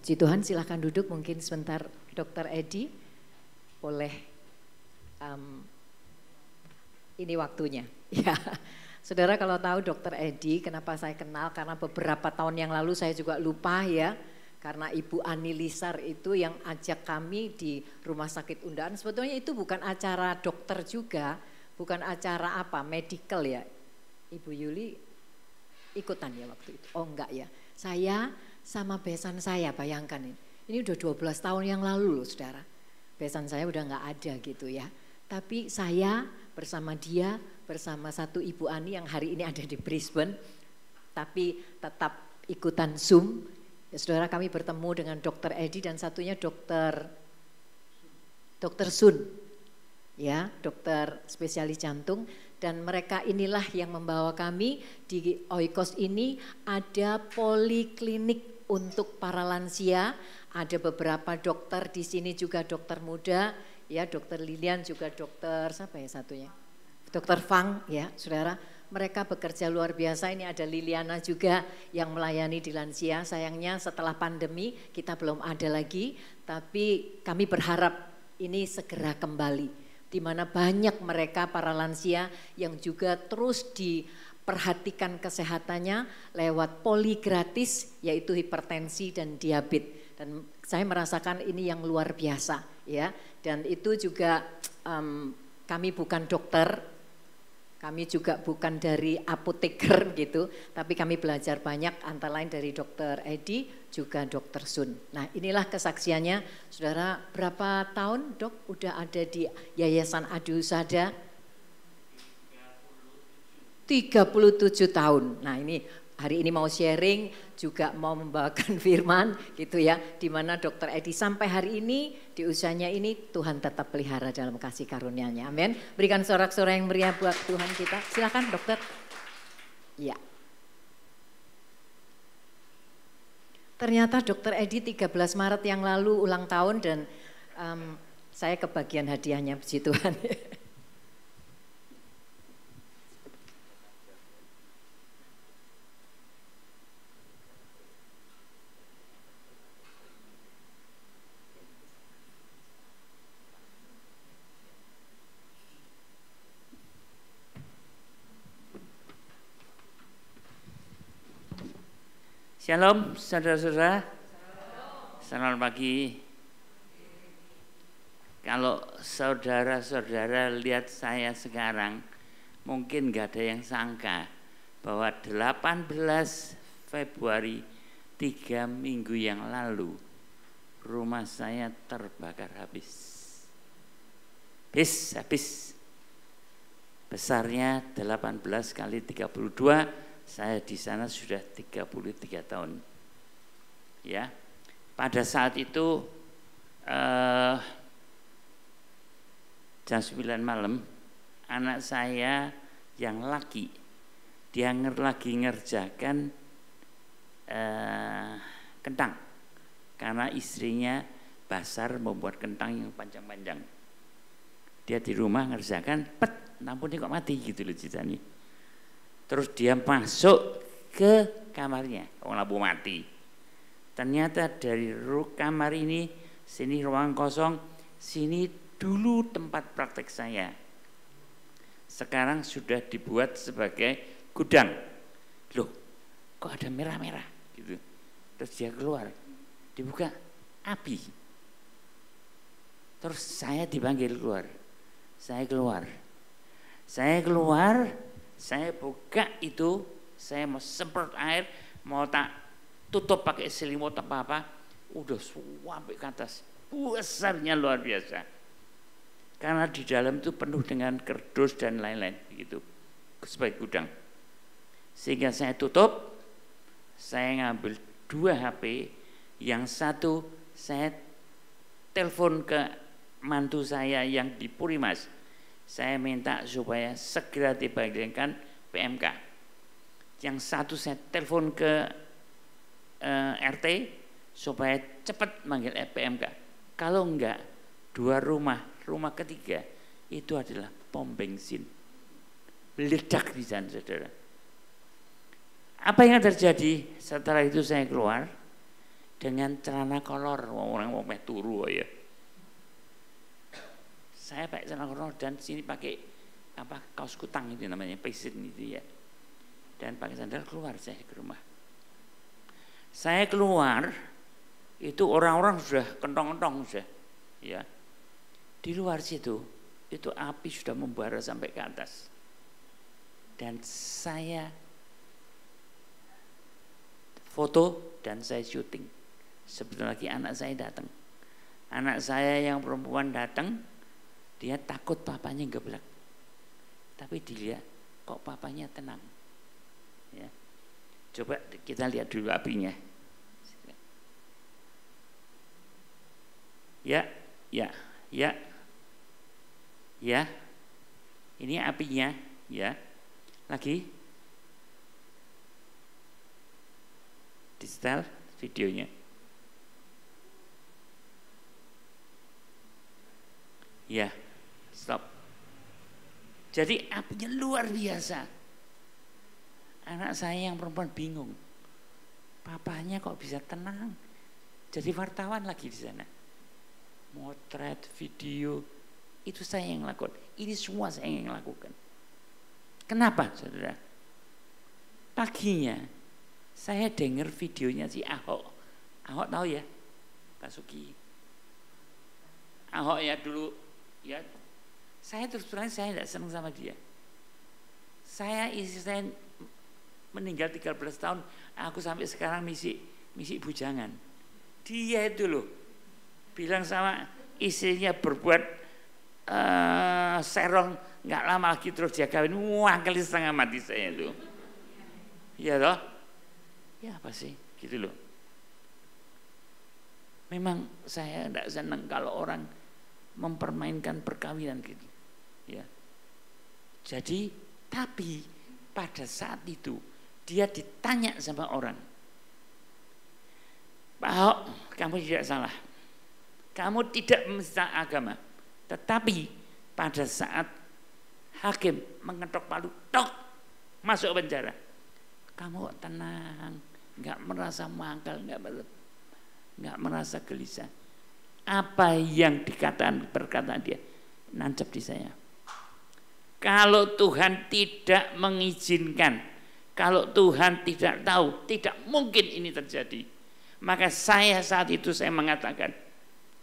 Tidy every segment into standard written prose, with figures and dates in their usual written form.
Puji Tuhan, silahkan duduk mungkin sebentar. Dokter Edi, boleh ini waktunya. Ya, saudara kalau tahu Dokter Edi, kenapa saya kenal? Karena beberapa tahun yang lalu saya juga lupa ya. Karena Ibu Ani Lisar itu yang ajak kami di Rumah Sakit Undaan. Sebetulnya itu bukan acara dokter juga, bukan acara apa, medical ya. Ibu Yuli ikutan ya waktu itu? Oh enggak ya, saya sama besan saya, bayangkan ini. Ini udah 12 tahun yang lalu loh saudara. Besan saya udah enggak ada gitu ya. Tapi saya bersama dia, bersama satu Ibu Ani yang hari ini ada di Brisbane. Tapi tetap ikutan Zoom. Ya saudara, kami bertemu dengan Dokter Edi dan satunya Dokter Sun. Ya, dokter spesialis jantung. Dan mereka inilah yang membawa kami di Oikos ini ada poliklinik untuk para lansia. Ada beberapa dokter di sini juga dokter muda, ya Dokter Lilian juga dokter siapa ya satunya? Dokter Fang ya, saudara. Mereka bekerja luar biasa. Ini ada Liliana juga yang melayani di lansia. Sayangnya setelah pandemi kita belum ada lagi, tapi kami berharap ini segera kembali. Di mana banyak mereka para lansia yang juga terus diperhatikan kesehatannya lewat poli gratis yaitu hipertensi dan diabetes. Dan saya merasakan ini yang luar biasa ya. Dan itu juga kami bukan dokter. Kami juga bukan dari apoteker gitu, tapi kami belajar banyak antara lain dari Dokter Edi juga Dokter Sun. Nah inilah kesaksiannya, saudara berapa tahun dok udah ada di Yayasan Adi Husada? 37 tahun. Nah ini hari ini mau sharing juga mau membawakan firman gitu ya, di mana Dokter Edi sampai hari ini di usianya ini Tuhan tetap pelihara dalam kasih karunia-Nya. Amin. Berikan sorak-sorai yang meriah buat Tuhan kita. Silakan dokter. Ya. Ternyata Dokter Edi 13 Maret yang lalu ulang tahun dan saya kebagian hadiahnya, puji Tuhan. Shalom saudara-saudara, selamat pagi. Kalau saudara-saudara lihat saya sekarang, mungkin gak ada yang sangka bahwa 18 Februari 3 minggu yang lalu rumah saya terbakar habis. Habis. Besarnya 18 kali 32. Saya di sana sudah 33 tahun. Ya. Pada saat itu jam 9 malam anak saya yang laki dia lagi ngerjakan kentang karena istrinya Basar membuat kentang yang panjang-panjang. Dia di rumah ngerjakan, ampun kok mati gitu loh ceritanya. Terus dia masuk ke kamarnya, lampu mati. Ternyata dari kamar ini, sini ruang kosong, sini dulu tempat praktek saya. Sekarang sudah dibuat sebagai gudang. Loh, kok ada merah-merah gitu. Terus dia keluar, dibuka api. Terus saya dipanggil keluar. Saya keluar. Saya buka itu, saya mau semprot air, mau tak tutup pakai selimut apa-apa, udah sampai ke atas, besarnya luar biasa. Karena di dalam itu penuh dengan kerdus dan lain-lain, begitu, sebagai gudang. Sehingga saya tutup, saya ngambil 2 HP, yang satu saya telepon ke mantu saya yang di Purimas. Saya minta supaya segera dibagikan PMK. Yang satu saya telepon ke RT supaya cepat manggil PMK. Kalau enggak, 2 rumah ketiga itu adalah pom bensin. Meledak di sana, saudara. Apa yang terjadi setelah itu saya keluar, dengan celana kolor, orang mau turu ya. Saya pakai celana kolor dan sini pakai kaos kutang itu namanya, pesin itu ya. Dan pakai sandal keluar saya ke rumah. Saya keluar itu orang-orang sudah kentong-kentong sudah ya. Di luar situ itu api sudah membara sampai ke atas. Dan saya foto dan saya syuting. Sebentar lagi anak saya datang. Anak saya yang perempuan datang, dia takut papanya geblek. Tapi dilihat kok papanya tenang. Ya. Coba kita lihat dulu apinya. Ya. Ini apinya, ya. Lagi. Di setel videonya. Ya, stop. Jadi apinya luar biasa. Anak saya yang perempuan bingung. Papanya kok bisa tenang? Jadi wartawan lagi di sana. Motret, video, itu saya yang lakukan. Ini semua saya yang lakukan. Kenapa, saudara? Paginya saya dengar videonya si Ahok. Ahok tahu ya, Basuki. Ahok ya dulu, ya. Saya terus terang saya tidak senang sama dia. Istri saya meninggal 13 tahun, aku sampai sekarang misi bujangan. Dia itu loh bilang sama istrinya berbuat serong, nggak lama lagi terus dia kawin. Wah, kali setengah mati saya itu. Iya toh? Ya apa sih? Gitu loh. Memang saya tidak senang kalau orang mempermainkan perkawinan gitu. Ya. Jadi, tapi pada saat itu dia ditanya sama orang, Pak Ahok, kamu tidak salah. Kamu tidak menista agama. Tetapi pada saat hakim mengetok palu, tok, masuk penjara. Kamu tenang, nggak merasa mangkal, nggak merasa gelisah. Apa yang perkataan dia nancep di saya. Kalau Tuhan tidak mengizinkan, kalau Tuhan tidak tahu, tidak mungkin ini terjadi. Maka saya saat itu saya mengatakan,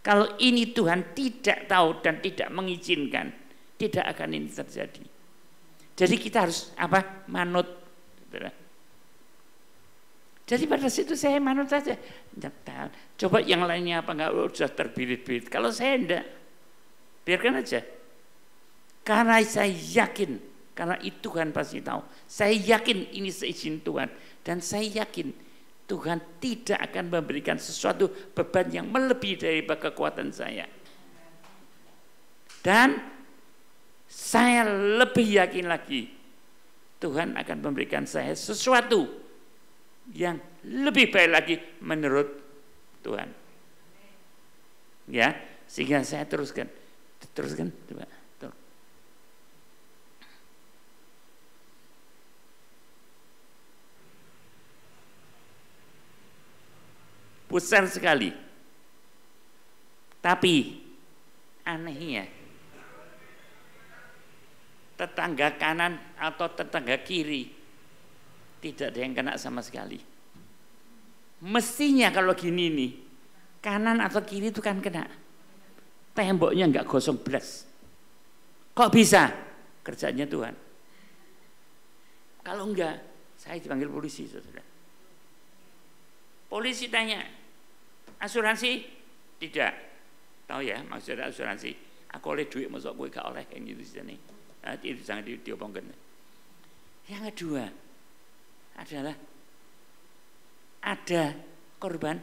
kalau ini Tuhan tidak tahu dan tidak mengizinkan, tidak akan ini terjadi. Jadi kita harus manut. Jadi pada situ saya manut saja. Coba yang lainnya enggak sudah terbirit-birit. Kalau saya enggak, biarkan aja. Karena saya yakin, karena itu Tuhan pasti tahu. Saya yakin ini seizin Tuhan. Dan saya yakin Tuhan tidak akan memberikan sesuatu beban yang melebihi dari kekuatan saya. Dan saya lebih yakin lagi, Tuhan akan memberikan saya sesuatu yang lebih baik lagi menurut Tuhan. Ya, sehingga saya teruskan coba. Besar sekali. Tapi anehnya tetangga kanan atau tetangga kiri tidak ada yang kena sama sekali. Mestinya kalau gini nih, kanan atau kiri itu kan kena. Temboknya enggak gosong belas. Kok bisa? Kerjanya Tuhan. Kalau enggak, saya dipanggil polisi, saudara. Polisi tanya, asuransi? Tidak. Tahu ya maksudnya asuransi. Aku oleh duit masuk gue gak oleh yang gitu sini. Itu jangan diopongkan. Yang kedua adalah ada korban?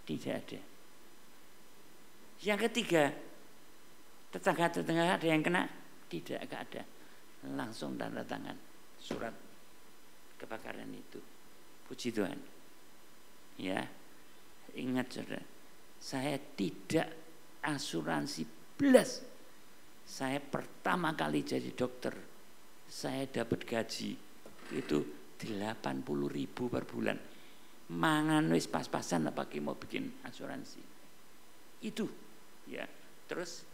Tidak ada. Yang ketiga, tetangga-tetangga ada yang kena? Tidak, gak ada. Langsung tanda tangan surat kebakaran itu. Puji Tuhan. Ya, ingat saudara, saya tidak asuransi belas. Saya pertama kali jadi dokter, saya dapat gaji itu 80.000 per bulan. mangan wis pas-pasan apa ki mau bikin asuransi. Itu ya. Terus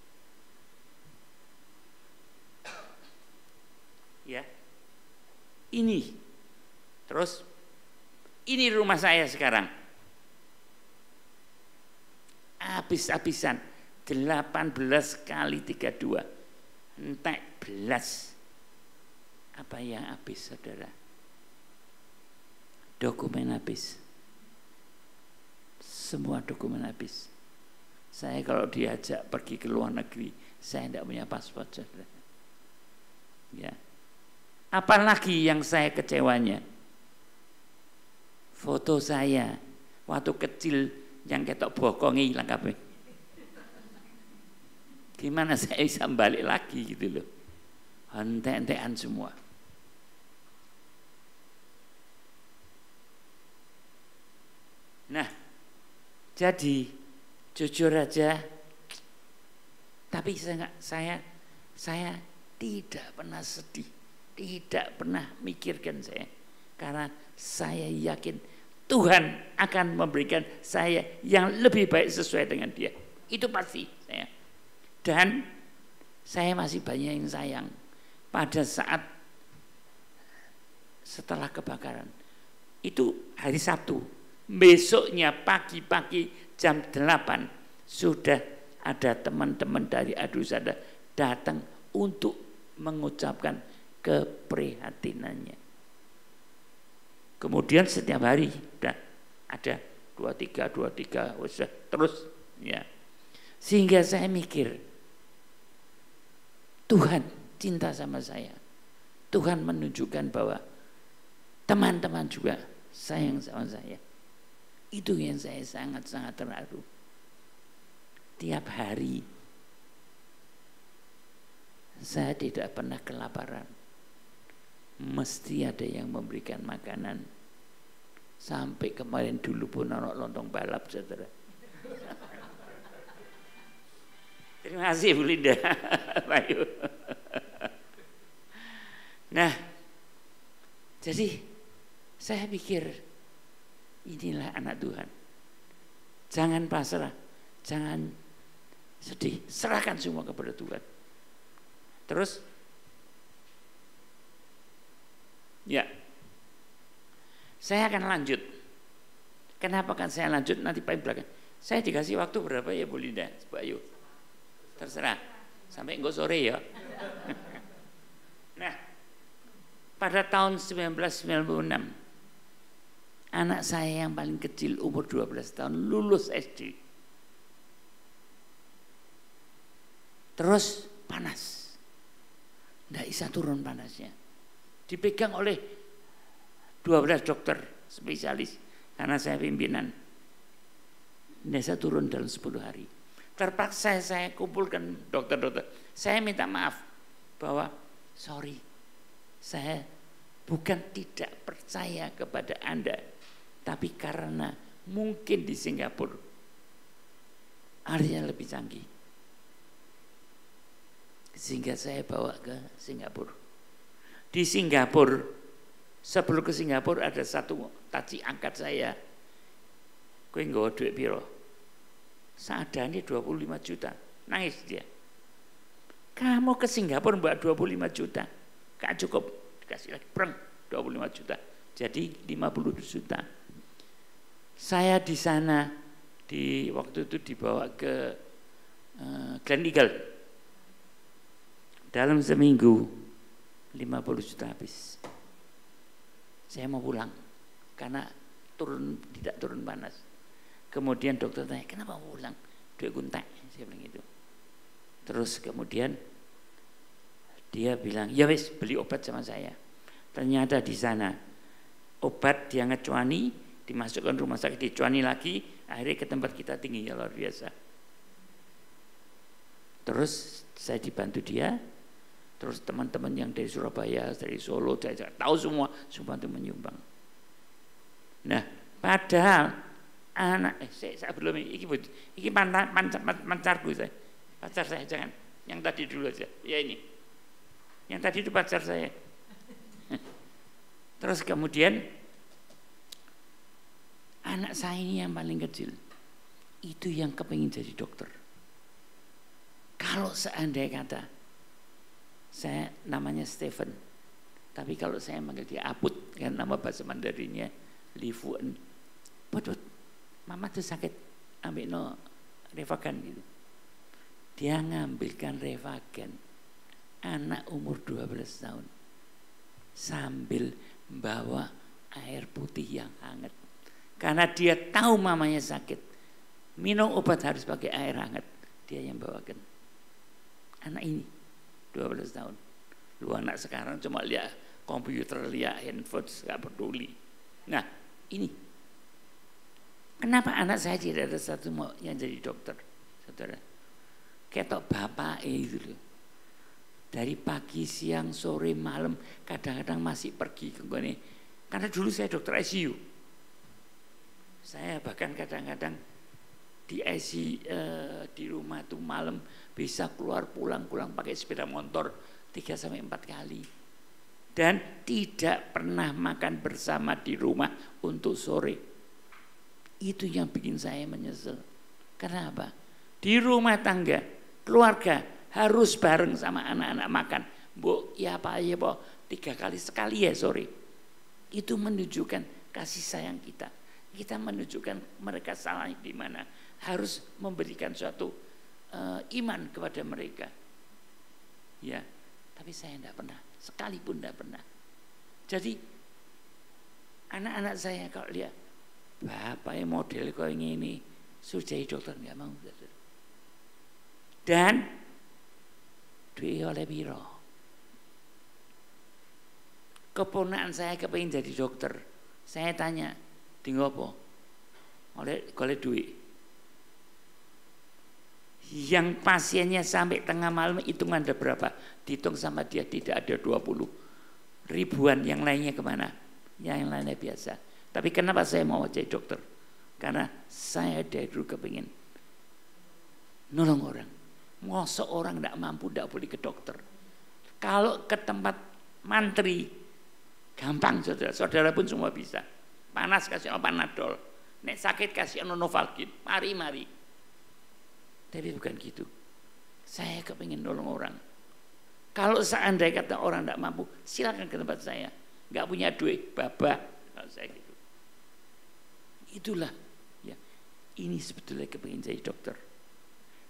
ya. Ini. Terus ini rumah saya sekarang. Habis-habisan 18 kali 32. Entek belas. Apa yang habis, saudara? Dokumen habis. Semua dokumen habis. Saya kalau diajak pergi ke luar negeri, saya tidak punya paspor, saudara. Ya. Apalagi yang saya kecewanya, foto saya waktu kecil yang ketok bokongi hilang kabeh. Gimana saya bisa balik lagi gitu loh. Hentek-hentekan semua. Nah, jadi jujur aja, tapi saya tidak pernah sedih, tidak pernah mikirkan saya, karena saya yakin Tuhan akan memberikan saya yang lebih baik sesuai dengan Dia. Itu pasti saya. Dan saya masih banyak yang sayang. Pada saat setelah kebakaran, itu hari Sabtu, besoknya pagi-pagi jam 8 sudah ada teman-teman dari Adusada datang untuk mengucapkan keprihatinannya. Kemudian setiap hari ada 23 terus ya. Sehingga saya mikir, Tuhan cinta sama saya. Tuhan menunjukkan bahwa teman-teman juga sayang sama saya. Itu yang saya sangat-sangat terharu. Tiap hari saya tidak pernah kelaparan. Mesti ada yang memberikan makanan. Sampai kemarin dulu pun anak lontong balap, saudara. Terima kasih Bu Linda, Bayu. Nah, jadi saya pikir inilah anak Tuhan. Jangan pasrah, jangan sedih, serahkan semua kepada Tuhan. Terus, ya, saya akan lanjut. Kenapa kan saya lanjut nanti paling belakang? Saya dikasih waktu berapa ya Bu Linda, Bayu? Terserah, sampai enggak sore ya. Nah, pada tahun 1996, anak saya yang paling kecil umur 12 tahun lulus SD. Terus panas, tidak bisa turun panasnya. Dipegang oleh 12 dokter spesialis, karena saya pimpinan. Tidak bisa turun dalam 10 hari. Terpaksa saya kumpulkan dokter-dokter. Saya minta maaf bahwa sorry, saya bukan tidak percaya kepada Anda, tapi karena mungkin di Singapura alatnya lebih canggih, sehingga saya bawa ke Singapura. Di Singapura, sebelum ke Singapura ada satu taci angkat saya, kowe nggawa duit piro? Seadanya 25 juta. Nangis dia. Kamu ke Singapura buat 25 juta. Gak cukup. Dikasih lagi perang 25 juta. Jadi 50 juta. Saya di sana waktu itu dibawa ke Glen Eagle. Dalam seminggu 50 juta habis. Saya mau pulang karena tidak turun panas. Kemudian dokter tanya, kenapa mau pulang? Duit kuntek, saya bilang gitu. Terus kemudian dia bilang, ya wis beli obat sama saya. Ternyata di sana obat dia ngecuani, dimasukkan rumah sakit, dicuani lagi, akhirnya ke tempat kita tinggi, luar biasa. Terus saya dibantu dia, terus teman-teman yang dari Surabaya, dari Solo, saya tahu semua itu menyumbang. Nah, padahal anak saya belum iki pacarku saya. Pacar saya jangan. Yang tadi dulu aja. Ya ini. Yang tadi itu pacar saya. Terus kemudian anak saya ini yang paling kecil, itu yang kepingin jadi dokter. Kalau seandainya kata, saya namanya Stephen, tapi kalau saya manggil dia Aput, kan nama bahasa Mandarinnya Li Fuan. Put, mama tuh sakit, ambil no Revagan gitu. Dia ngambilkan Revagan, anak umur 12 tahun, sambil bawa air putih yang hangat. Karena dia tahu mamanya sakit, minum obat harus pakai air hangat. Dia yang bawakan. Anak ini 12 tahun. Lu anak sekarang cuma lihat komputer, lihat handphone, gak peduli. Nah ini, kenapa anak saya tidak ada satu mau yang jadi dokter, saudara? Ketok bapak itu loh. Dari pagi, siang, sore, malam, kadang-kadang masih pergi ke gini. Karena dulu saya dokter ICU. Saya bahkan kadang-kadang di ICU di rumah tuh malam bisa keluar pulang pakai sepeda motor 3-4 kali. Dan tidak pernah makan bersama di rumah untuk sore. Itu yang bikin saya menyesal. Kenapa? Di rumah tangga, keluarga harus bareng sama anak-anak makan. Bu, ya apa ya po, 3 kali sekali ya sore. Itu menunjukkan kasih sayang kita. Kita menunjukkan mereka salah di mana. Harus memberikan suatu iman kepada mereka. Ya, tapi saya tidak pernah, sekalipun tidak pernah. Jadi anak-anak saya kalau lihat bapaknya model kau ini sudah jadi dokter nggak mau. Dan duit oleh biro. Keponakan saya kepingin jadi dokter. Saya tanya, di ngopo? Oleh duit. Yang pasiennya sampai tengah malam hitungan ada berapa? Dihitung sama dia tidak ada 20 ribuan. Yang lainnya kemana? Yang lainnya biasa. Tapi kenapa saya mau jadi dokter? Karena saya dari dulu kepingin nolong orang. Masa orang tidak mampu tidak boleh ke dokter. Kalau ke tempat mantri gampang, saudara pun semua bisa. Panas kasih Panadol, nek sakit kasih Novalgin, mari. Tapi bukan gitu. Saya kepingin nolong orang. Kalau seandainya kata orang tidak mampu, silakan ke tempat saya. Nggak punya duit, babah. Kalau saya gitu. Itulah. Ya, ini sebetulnya kepingin jadi dokter.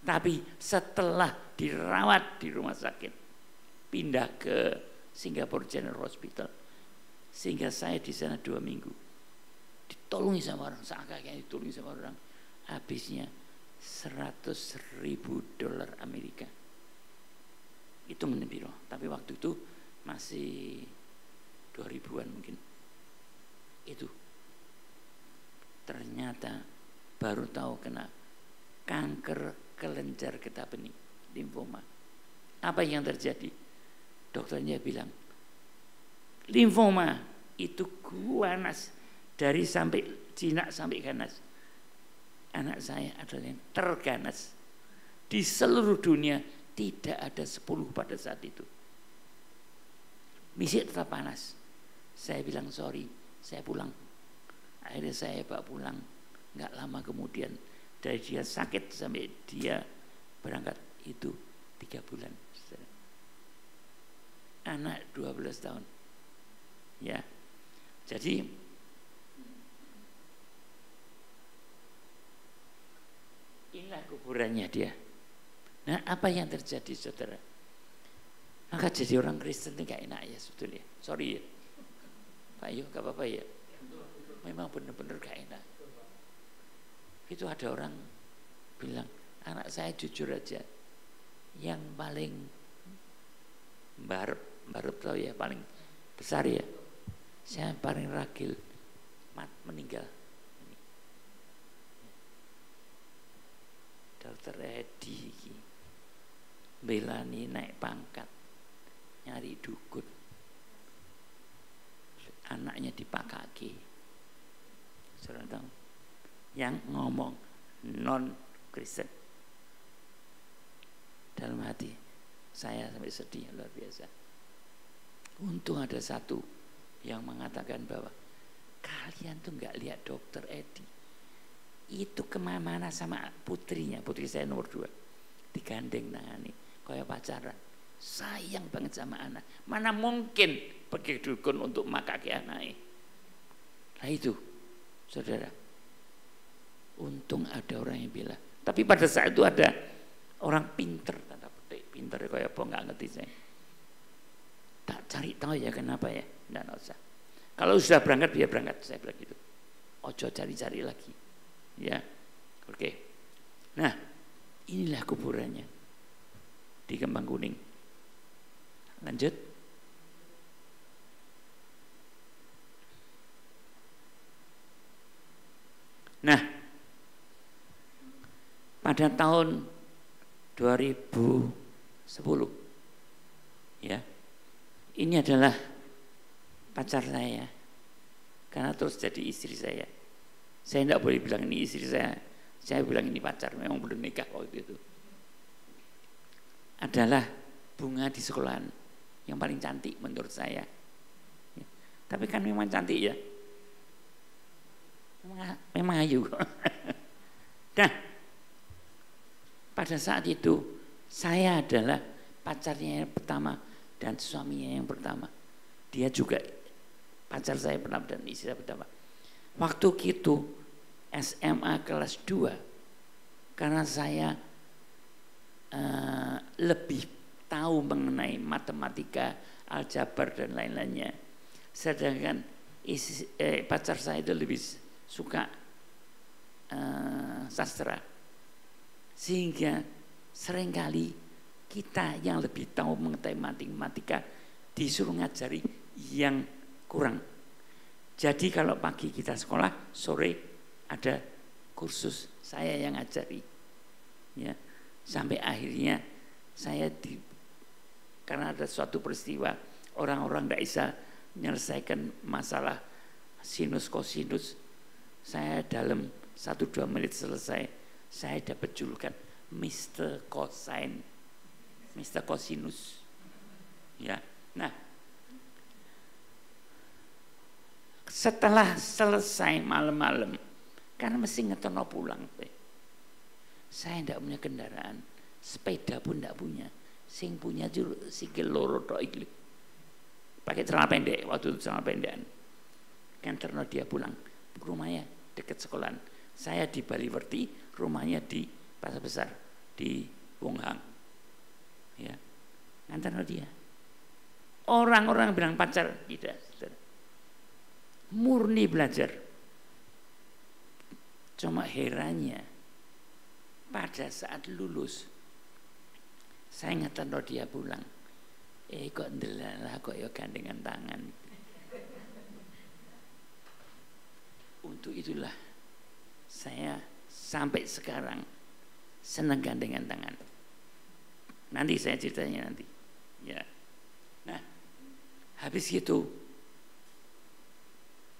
Tapi setelah dirawat di rumah sakit, pindah ke Singapore General Hospital, sehingga saya di sana 2 minggu. Ditolongi sama orang, kayak ditolongi sama orang. Habisnya $100.000 Amerika. Itu menembiro. Tapi waktu itu masih 2000-an mungkin. Itu. Ternyata baru tahu kena kanker kelenjar getah bening, limfoma. Apa yang terjadi? Dokternya bilang, limfoma itu ganas dari sampai jinak sampai ganas. Anak saya adalah yang terganas. Di seluruh dunia tidak ada 10 pada saat itu. Misi tetap panas. Saya bilang sorry, saya pulang. Akhirnya saya bawa pulang. Nggak lama kemudian dari dia sakit sampai dia berangkat itu 3 bulan. Anak 12 tahun. Ya. Jadi inilah kuburannya dia. Nah, apa yang terjadi, saudara? Maka jadi orang Kristen itu gak enak ya sebetulnya. Sorry ya. Pak Yo, gak apa-apa ya. Memang benar-benar gak enak. Itu ada orang bilang, anak saya jujur aja, yang paling barep tau ya, paling besar ya, saya paling ragil, meninggal. Dokter Edi belani naik pangkat, nyari dukun, anaknya dipakaki. Saudara tahu? Yang ngomong non Kristen. Dalam hati saya sampai sedih luar biasa. Untung ada satu yang mengatakan bahwa kalian tuh nggak lihat dokter Edi. Itu kemana-mana sama putrinya, putri saya nomor 2. Digandeng nangani, kayak pacaran. Sayang banget sama anak. Mana mungkin pergi dukun untuk makake anaknya. Nah itu, saudara. Untung ada orang yang bilang. Tapi pada saat itu ada orang pinter, tanda petik, pinter kayak apa nggak ngerti saya. Tak cari tahu ya kenapa ya, nggak usah. Kalau sudah berangkat dia berangkat, saya bilang gitu. Ojo cari-cari lagi, ya, oke. Nah, inilah kuburannya di Kembang Kuning. Lanjut. Nah, pada tahun 2010, ya, ini adalah pacar saya, karena terus jadi istri saya. Saya tidak boleh bilang ini istri saya bilang ini pacar, memang belum nikah waktu itu. Adalah bunga di sekolahan yang paling cantik menurut saya. Ya. Tapi kan memang cantik ya, memang ayu. Nah, pada saat itu saya adalah pacarnya yang pertama dan suaminya yang pertama. Dia juga pacar saya pertama dan istri saya pertama. Waktu itu SMA kelas 2, karena saya lebih tahu mengenai matematika, aljabar dan lain-lainnya. Sedangkan pacar saya itu lebih suka sastra. Sehingga seringkali kita yang lebih tahu mengenai matematika disuruh ngajari yang kurang. Jadi kalau pagi kita sekolah, sore ada kursus saya yang ngajari. Ya, sampai akhirnya saya karena ada suatu peristiwa orang-orang tidak bisa menyelesaikan masalah sinus kosinus, saya dalam 1-2 menit selesai. Saya dapat julukan Mr. Cosine, Mr. Cosinus. Ya, nah setelah selesai malam-malam, karena mesti ngetono pulang, saya tidak punya kendaraan, sepeda pun tidak punya. Sing punya sikil loro tok iki. Pakai celana pendek, waktu itu celana pendekan. Kan terno dia pulang, rumahnya dekat sekolahan. Saya di Baliwerti, rumahnya di Pasar Besar, di Wonghang. Ya, ngantar dia. Orang-orang bilang pacar, tidak. Murni belajar. Cuma herannya, pada saat lulus, saya ngantar dia pulang. Kok ndelalah kok ya gandengan tangan. Untuk itulah saya sampai sekarang senang gandengan tangan. Nanti saya ceritanya nanti. Ya. Nah, habis itu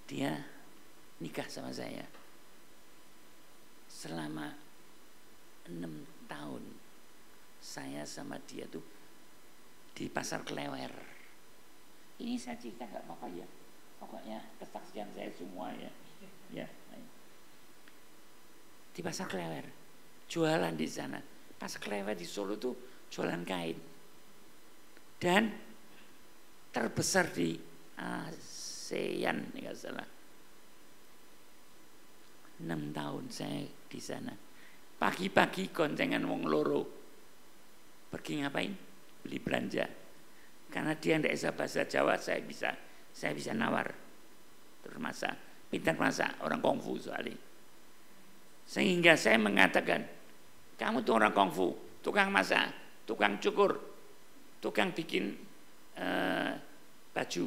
dia nikah sama saya. Selama 6 tahun saya sama dia tuh di Pasar Klewer. Ini saya cerita nggak apa-apa ya. Pokoknya kesaksian saya semua ya. Ya. Di Pasar Klewer, jualan di sana. Pasar Klewer di Solo tuh jualan kain. Dan terbesar di ASEAN, nggak salah. 6 tahun saya di sana. Pagi-pagi goncengan wong loro. Pergi ngapain? Beli belanja. Karena dia tidak bisa bahasa Jawa, saya bisa nawar. Terus masak, pintar masak, orang kungfu soalnya. Sehingga saya mengatakan, kamu tuh orang kungfu, tukang masak, tukang cukur, tukang bikin baju,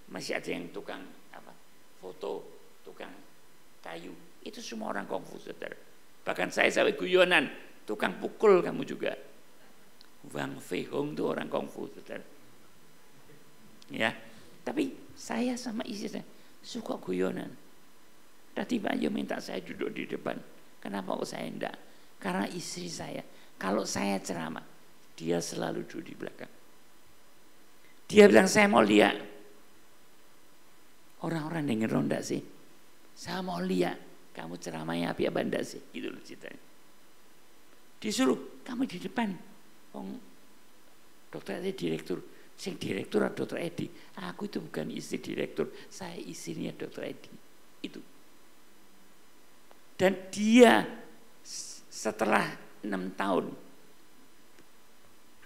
masih ada yang tukang foto, tukang kayu, itu semua orang kungfu, saudara. Bahkan saya sampai guyonan, tukang pukul kamu juga. Wang Fei Hong itu orang kungfu, saudara. Ya, tapi saya sama istri saya suka guyonan. Tadi Pak Yo minta saya duduk di depan. Kenapa kok saya enggak? Karena istri saya, kalau saya ceramah, dia selalu duduk di belakang. Dia bilang, saya mau lihat. Orang-orang denger enggak sih? Saya mau lihat kamu ceramahnya apa enggak sih, gitu loh ceritanya. Disuruh kamu di depan, dokter Edi direktur, sing direktur adalah dokter Edi. Aku itu bukan istri direktur, saya istrinya dokter Edi. Itu. Dan dia setelah 6 tahun,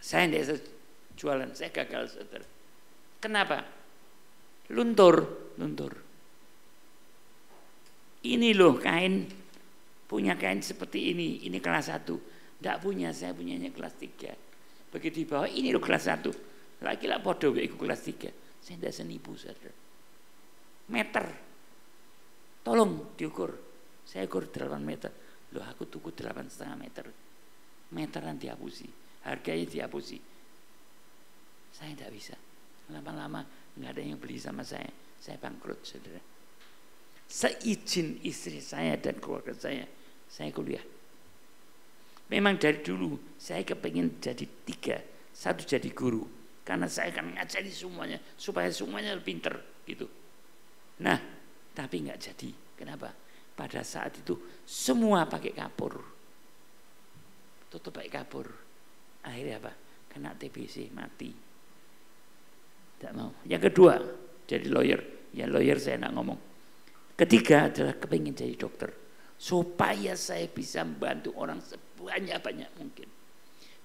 saya tidak jualan, saya gagal saudara. Kenapa? Luntur. Ini loh kain, punya kain seperti ini kelas 1. Tidak punya, saya punyanya kelas 3. Begitu di bawah, ini loh kelas 1. Laki-laki podo itu kelas 3. Saya tidak senipu saudara. Meter. Tolong diukur. Saya ukur 8 meter. Loh aku tuku 8,5 meter. Meteran dihapusi. Harganya dihapusi. Saya tidak bisa. Lama-lama nggak ada yang beli sama saya bangkrut saudara. Seizin istri saya dan keluarga saya kuliah. Memang dari dulu saya kepingin jadi 3, 1 jadi guru, karena saya akan ngajari semuanya supaya semuanya pinter gitu. Nah, tapi nggak jadi. Kenapa? Pada saat itu semua pakai kapur, tutup pakai kapur. Akhirnya apa? Kena TBC, mati. Tidak mau. Yang kedua, jadi lawyer. Ya lawyer saya tidak ngomong. Ketiga adalah kepingin jadi dokter. Supaya saya bisa membantu orang sebanyak-banyak mungkin.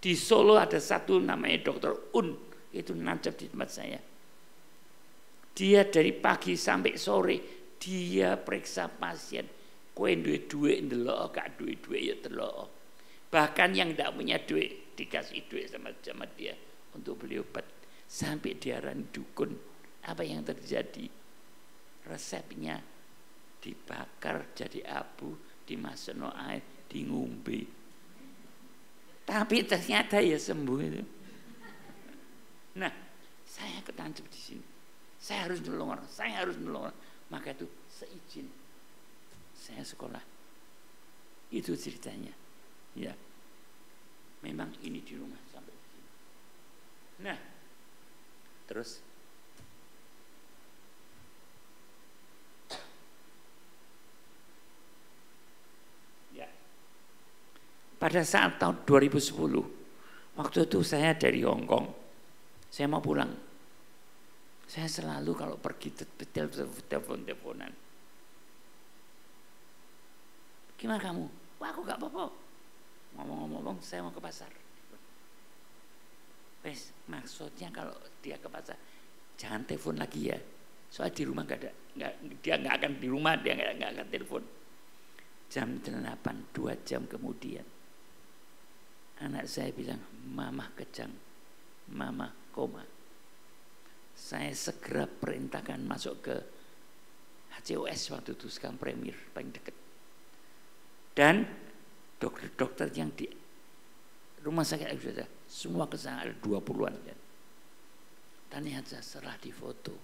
Di Solo ada satu namanya Dokter Un. Itu nancap di tempat saya. Dia dari pagi sampai sore, dia periksa pasien. Kowe duit ndelok, gak duit ya delok. Bahkan yang tidak punya duit, dikasih duit sama dia untuk beli obat. Sampai diarani dukun. Apa yang terjadi? Resepnya dibakar jadi abu, dimasukno air, di ngombe. Tapi ternyata ya sembuh itu. Nah, saya ketancap di sini. Saya harus nolong orang. Maka itu seizin saya sekolah. Itu ceritanya. Ya. Memang ini di rumah sampai di sini. Nah, terus ya. Pada saat tahun 2010, waktu itu saya dari Hong Kong. Saya mau pulang. Saya selalu kalau pergi telepon-teleponan. Gimana kamu? Wah, aku gak apa-apa. Ngomong-ngomong, saya mau ke pasar. Wes, maksudnya kalau dia ke pasar, jangan telepon lagi ya. Soalnya di rumah gak ada, dia gak akan di rumah, dia gak akan telepon. Jam 8, 2 jam kemudian, anak saya bilang, mama kejang, mama koma. Saya segera perintahkan masuk ke HCOS waktu itu, sekarang Premier, paling dekat. Dan dokter-dokter yang di rumah sakit sudah semua kesana ada 20-an kan. Ternyata setelah difoto,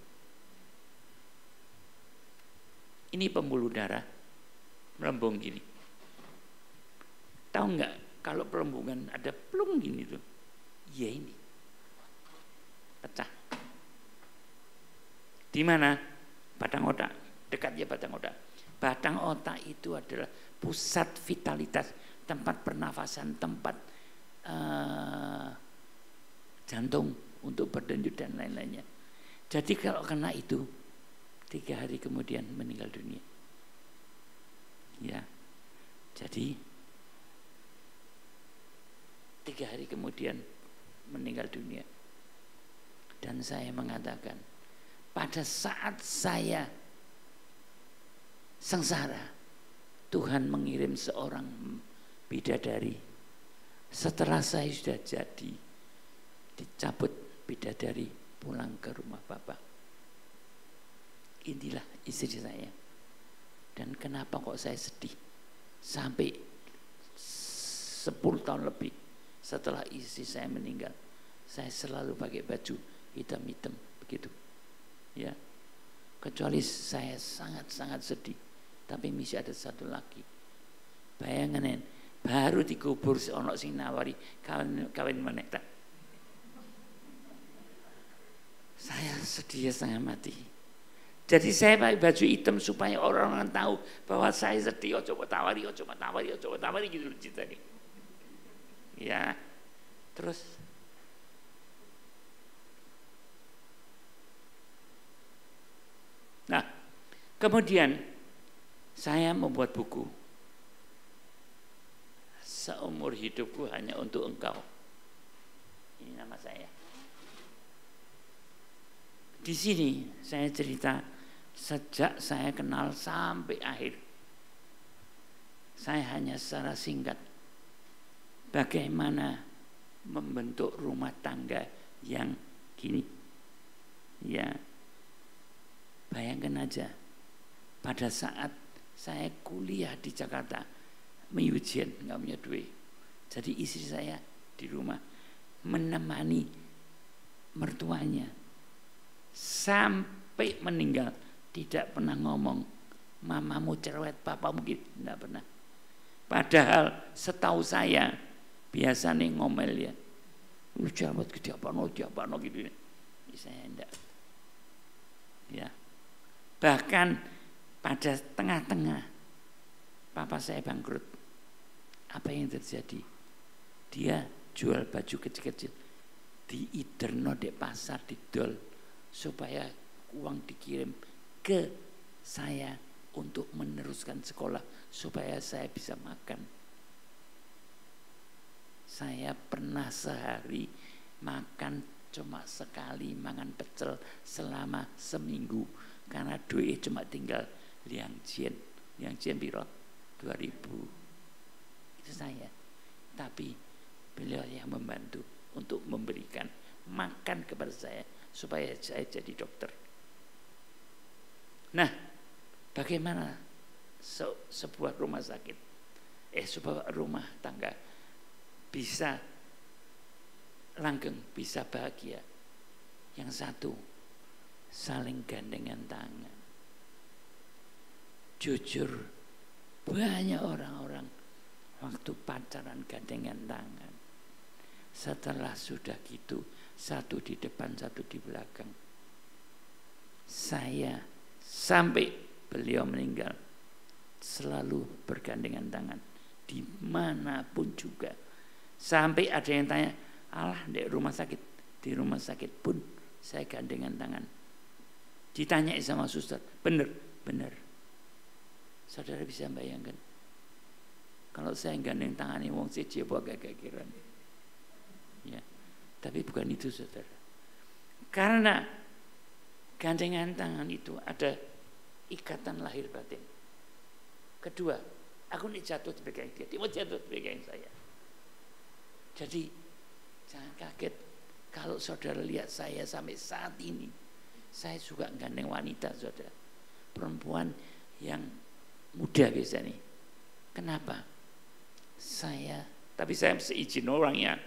ini pembuluh darah melembung gini. Tahu nggak kalau pelembungan ada plung gini tuh? Ya ini pecah. Di mana? Batang otak, dekatnya batang otak. Batang otak itu adalah pusat vitalitas, tempat pernafasan, tempat jantung untuk berdenyut dan lain-lainnya. Jadi kalau kena itu 3 hari kemudian meninggal dunia. Ya, jadi 3 hari kemudian meninggal dunia. Dan saya mengatakan, pada saat saya sengsara, Tuhan mengirim seorang bidadari. Setelah saya sudah jadi, dicabut bidadari, pulang ke rumah Bapak. Inilah istri saya. Dan kenapa kok saya sedih? Sampai 10 tahun lebih setelah istri saya meninggal, saya selalu pakai baju hitam-hitam begitu. Ya. Kecuali saya sangat-sangat sedih. Tapi masih ada satu lagi. Bayangan baru dikubur si ono sing nawari kawin meneh. Saya sedih setengah mati. Jadi saya pakai baju hitam supaya orang-orang tahu bahwa saya sedih. Coba tawari gitu ceritanya. Ya, terus nah, kemudian saya membuat buku. Seumur hidupku hanya untuk engkau. Ini nama saya. Di sini saya cerita sejak saya kenal sampai akhir. Saya hanya secara singkat bagaimana membentuk rumah tangga yang gini. Ya, bayangkan aja pada saat saya kuliah di Jakarta, ujian nggak punya duit. Jadi istri saya di rumah menemani mertuanya sampai meninggal, tidak pernah ngomong mamamu cerewet, papamu gitu, tidak pernah. Padahal setahu saya biasanya ngomel ya, lu cerewet gitu apa gitu. Saya enggak. Ya. Bahkan pada tengah-tengah papa saya bangkrut. Apa yang terjadi? Dia jual baju kecil-kecil di Iderno di pasar di Dol supaya uang dikirim ke saya untuk meneruskan sekolah supaya saya bisa makan. Saya pernah sehari makan cuma sekali makan pecel selama seminggu karena duit cuma tinggal liang jien biro 2000. Itu saya. Tapi beliau yang membantu untuk memberikan makan kepada saya supaya saya jadi dokter. Nah, bagaimana sebuah rumah sakit, sebuah rumah tangga bisa langgeng, bisa bahagia? Yang satu, saling gandengan tangan. Jujur, banyak orang-orang waktu pacaran gandengan tangan. Setelah sudah gitu, satu di depan, satu di belakang. Saya sampai beliau meninggal selalu bergandengan tangan dimanapun juga. Sampai ada yang tanya, alah di rumah sakit pun saya gandengan tangan. Ditanya sama suster, bener. Saudara bisa bayangkan kalau saya gandeng tangani wong siji apa gak-gagiran. Ya, tapi bukan itu saudara. Karena gandengan tangan itu ada ikatan lahir batin. Kedua, aku nih jatuh di pegang dia mau jatuh di pegang saya. Jadi jangan kaget kalau saudara lihat saya sampai saat ini. Saya juga gandeng wanita saudara, perempuan yang muda biasanya. Kenapa? Tapi saya seizin orangnya.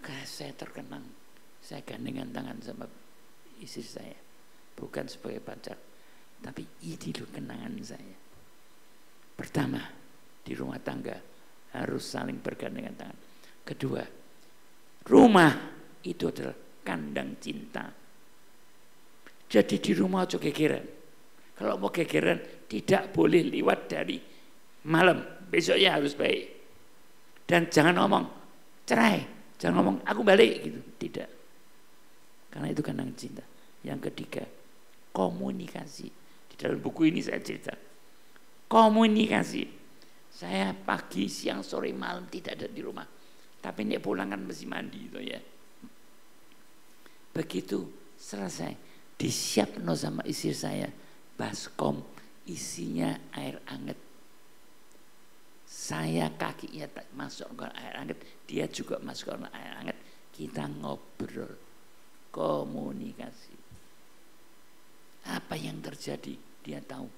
Karena saya terkenang, saya gandengan tangan sama istri saya, bukan sebagai pacar, tapi ini loh kenangan saya. Pertama, di rumah tangga harus saling bergandengan tangan. Kedua, rumah itu adalah kandang cinta. Jadi di rumah aja gegeran. Kalau mau gegeran tidak boleh lewat dari malam, besoknya harus baik. Dan jangan ngomong cerai, jangan ngomong aku balik gitu, tidak. Karena itu kandang cinta. Yang ketiga, komunikasi. Di dalam buku ini saya cerita komunikasi. Saya pagi, siang, sore, malam tidak ada di rumah. Tapi ini pulang kan mesti mandi gitu ya. Begitu selesai, disiapno sama istri saya baskom isinya air hangat. Saya kakinya masuk ke air hangat, dia juga masuk ke air hangat. Kita ngobrol, komunikasi. Apa yang terjadi dia tahu.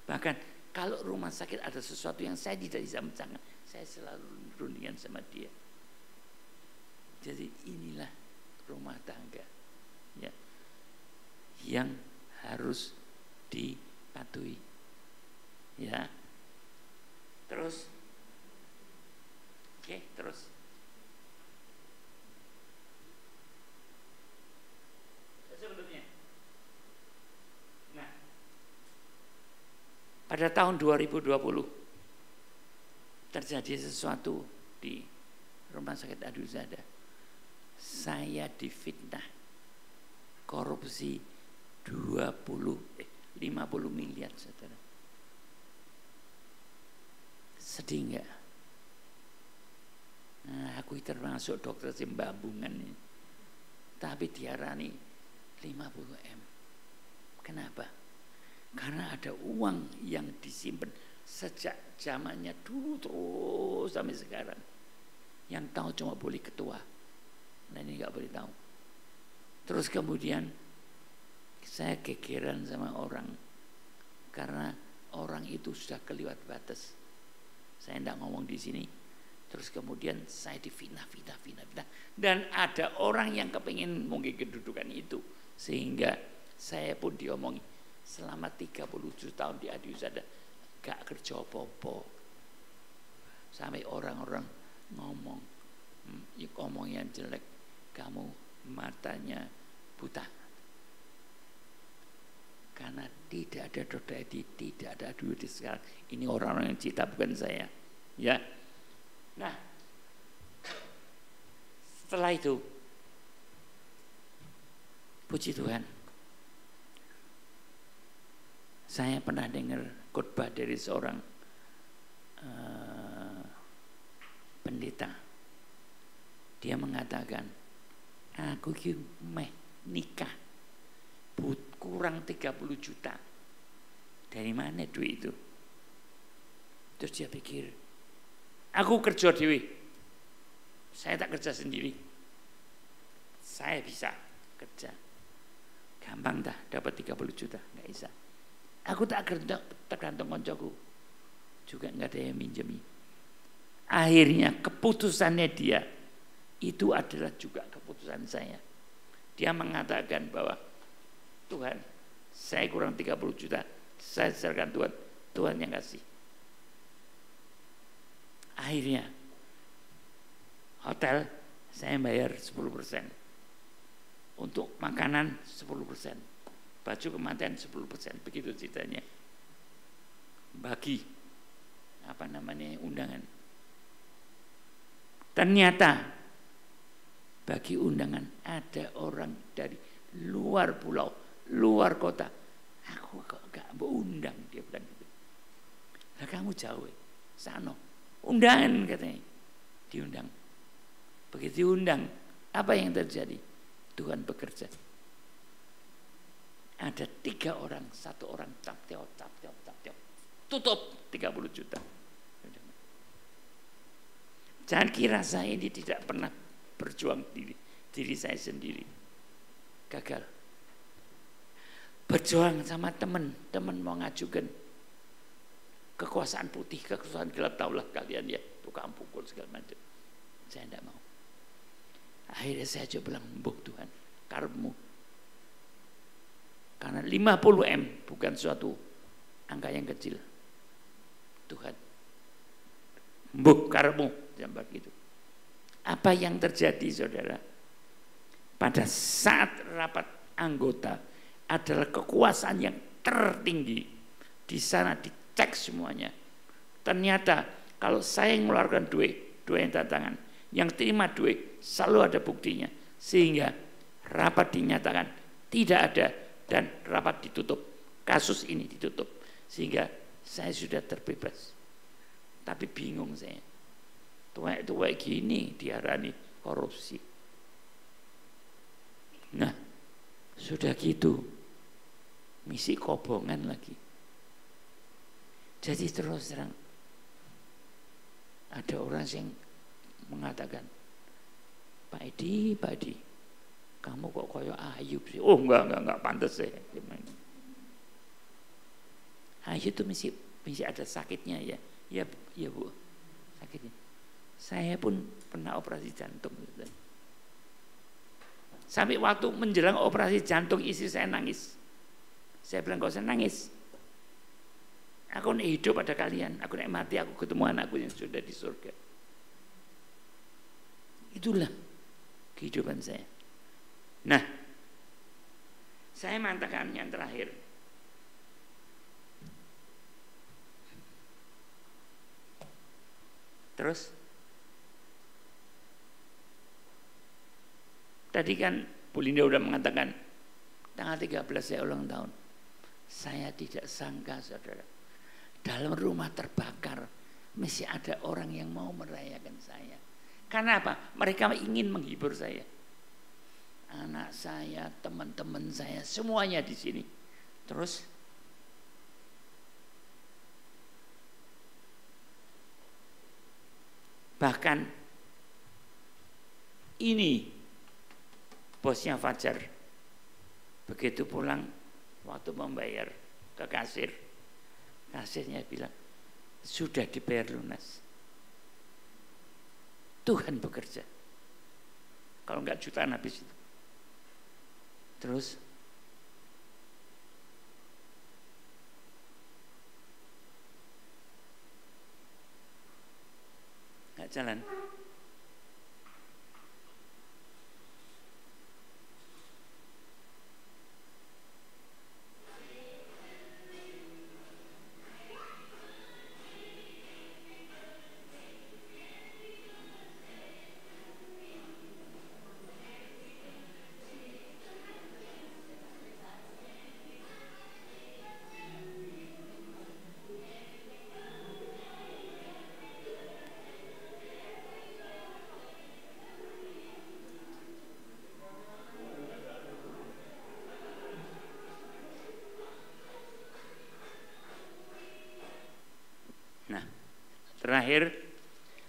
Bahkan kalau rumah sakit ada sesuatu yang saya tidak bisa menceritakan, saya selalu rundingan sama dia. Jadi inilah rumah tangga ya, yang harus dipatuhi ya. Terus terus sebetulnya, nah pada tahun 2020 terjadi sesuatu di Rumah Sakit Adusada. Saya difitnah korupsi 50 miliar, saudara. Sedih enggak? Nah, aku termasuk dokter simbabungan ini. Tapi diarani 50 M. Kenapa? Karena ada uang yang disimpan sejak zamannya dulu terus sampai sekarang. Yang tahu cuma boleh ketua. Nah, ini enggak boleh tahu. Terus kemudian saya gegeran sama orang. Karena orang itu sudah kelewat batas. Saya tidak ngomong di sini. Terus kemudian saya difitnah. Dan ada orang yang kepingin mungkin kedudukan itu. Sehingga saya pun diomongi. Selama 37 tahun di Adusada gak kerja apa-apa. Sampai orang-orang ngomong. Ngomong yang jelek. Kamu matanya buta. Karena tidak ada dokter Edi, tidak ada duit sekarang. Ini orang-orang yang cita, bukan saya. Ya. Nah, setelah itu, puji Tuhan, saya pernah dengar khotbah dari seorang pendeta. Dia mengatakan, aku meh nikah, kurang 30 juta. Dari mana duit itu? Terus dia pikir, aku kerja dewe. Saya tak kerja sendiri. Saya bisa kerja. Gampang dah dapat 30 juta, enggak bisa. Aku tak tergantung koncoku. Juga enggak ada yang minjemi. Akhirnya keputusannya dia itu adalah juga keputusan saya. Dia mengatakan bahwa Tuhan, saya kurang 30 juta. Saya serahkan Tuhan. Tuhan yang kasih. Akhirnya hotel saya bayar 10%. Untuk makanan 10%. Baju kematian 10%. Begitu ceritanya. Bagi undangan. Ternyata bagi undangan ada orang dari luar pulau, luar kota. Aku kok gak mau undang, dia bilang gitu. Lah kamu jauh, sana. Undangan katanya. Diundang. Begitu diundang, apa yang terjadi? Tuhan bekerja. Ada 3 orang, 1 orang cap tiap. Tutup 30 juta. Jangan kira saya ini tidak pernah berjuang diri saya sendiri. Gagal. Berjuang sama teman mau ngajukan kekuasaan putih, kekuasaan gelap, taulah kalian ya, tukang pukul segala macam. Saya tidak mau. Akhirnya saya coba bilang, "Mbok Tuhan, karepmu." Karena 50 M bukan suatu angka yang kecil. Tuhan, mbok karepmu, jambar gitu. Apa yang terjadi, saudara? Pada saat rapat anggota adalah kekuasaan yang tertinggi. Di sana dicek semuanya. Ternyata kalau saya yang mengeluarkan duit yang tangan, yang terima duit selalu ada buktinya. Sehingga rapat dinyatakan tidak ada dan rapat ditutup. Kasus ini ditutup. Sehingga saya sudah terbebas. Tapi bingung saya. Tuwek gini diarani korupsi. Nah, sudah gitu misi kobongan lagi. Jadi terus terang ada orang yang mengatakan, Pak Edi, kamu kok koyo Ayub sih? Oh enggak pantas saya. Ayub itu mesti ada sakitnya ya. Ya Bu, sakitnya. Saya pun pernah operasi jantung. Sampai waktu menjelang operasi jantung istri saya nangis. Saya bilang, gak usah nangis. Aku hidup pada kalian. Aku nek mati aku ketemu anakku yang sudah di surga. Itulah kehidupan saya. Nah, saya mengatakan yang terakhir. Terus tadi kan Bu Linda udah mengatakan tanggal 13 saya ulang tahun. Saya tidak sangka, saudara, dalam rumah terbakar masih ada orang yang mau merayakan saya. Karena apa? Mereka ingin menghibur saya. Anak saya, teman-teman saya, semuanya di sini. Terus bahkan ini bosnya Fajar begitu pulang waktu membayar ke kasir, kasirnya bilang sudah dibayar lunas. Tuhan bekerja. Kalau enggak jutaan habis itu. Terus enggak jalan. Terakhir,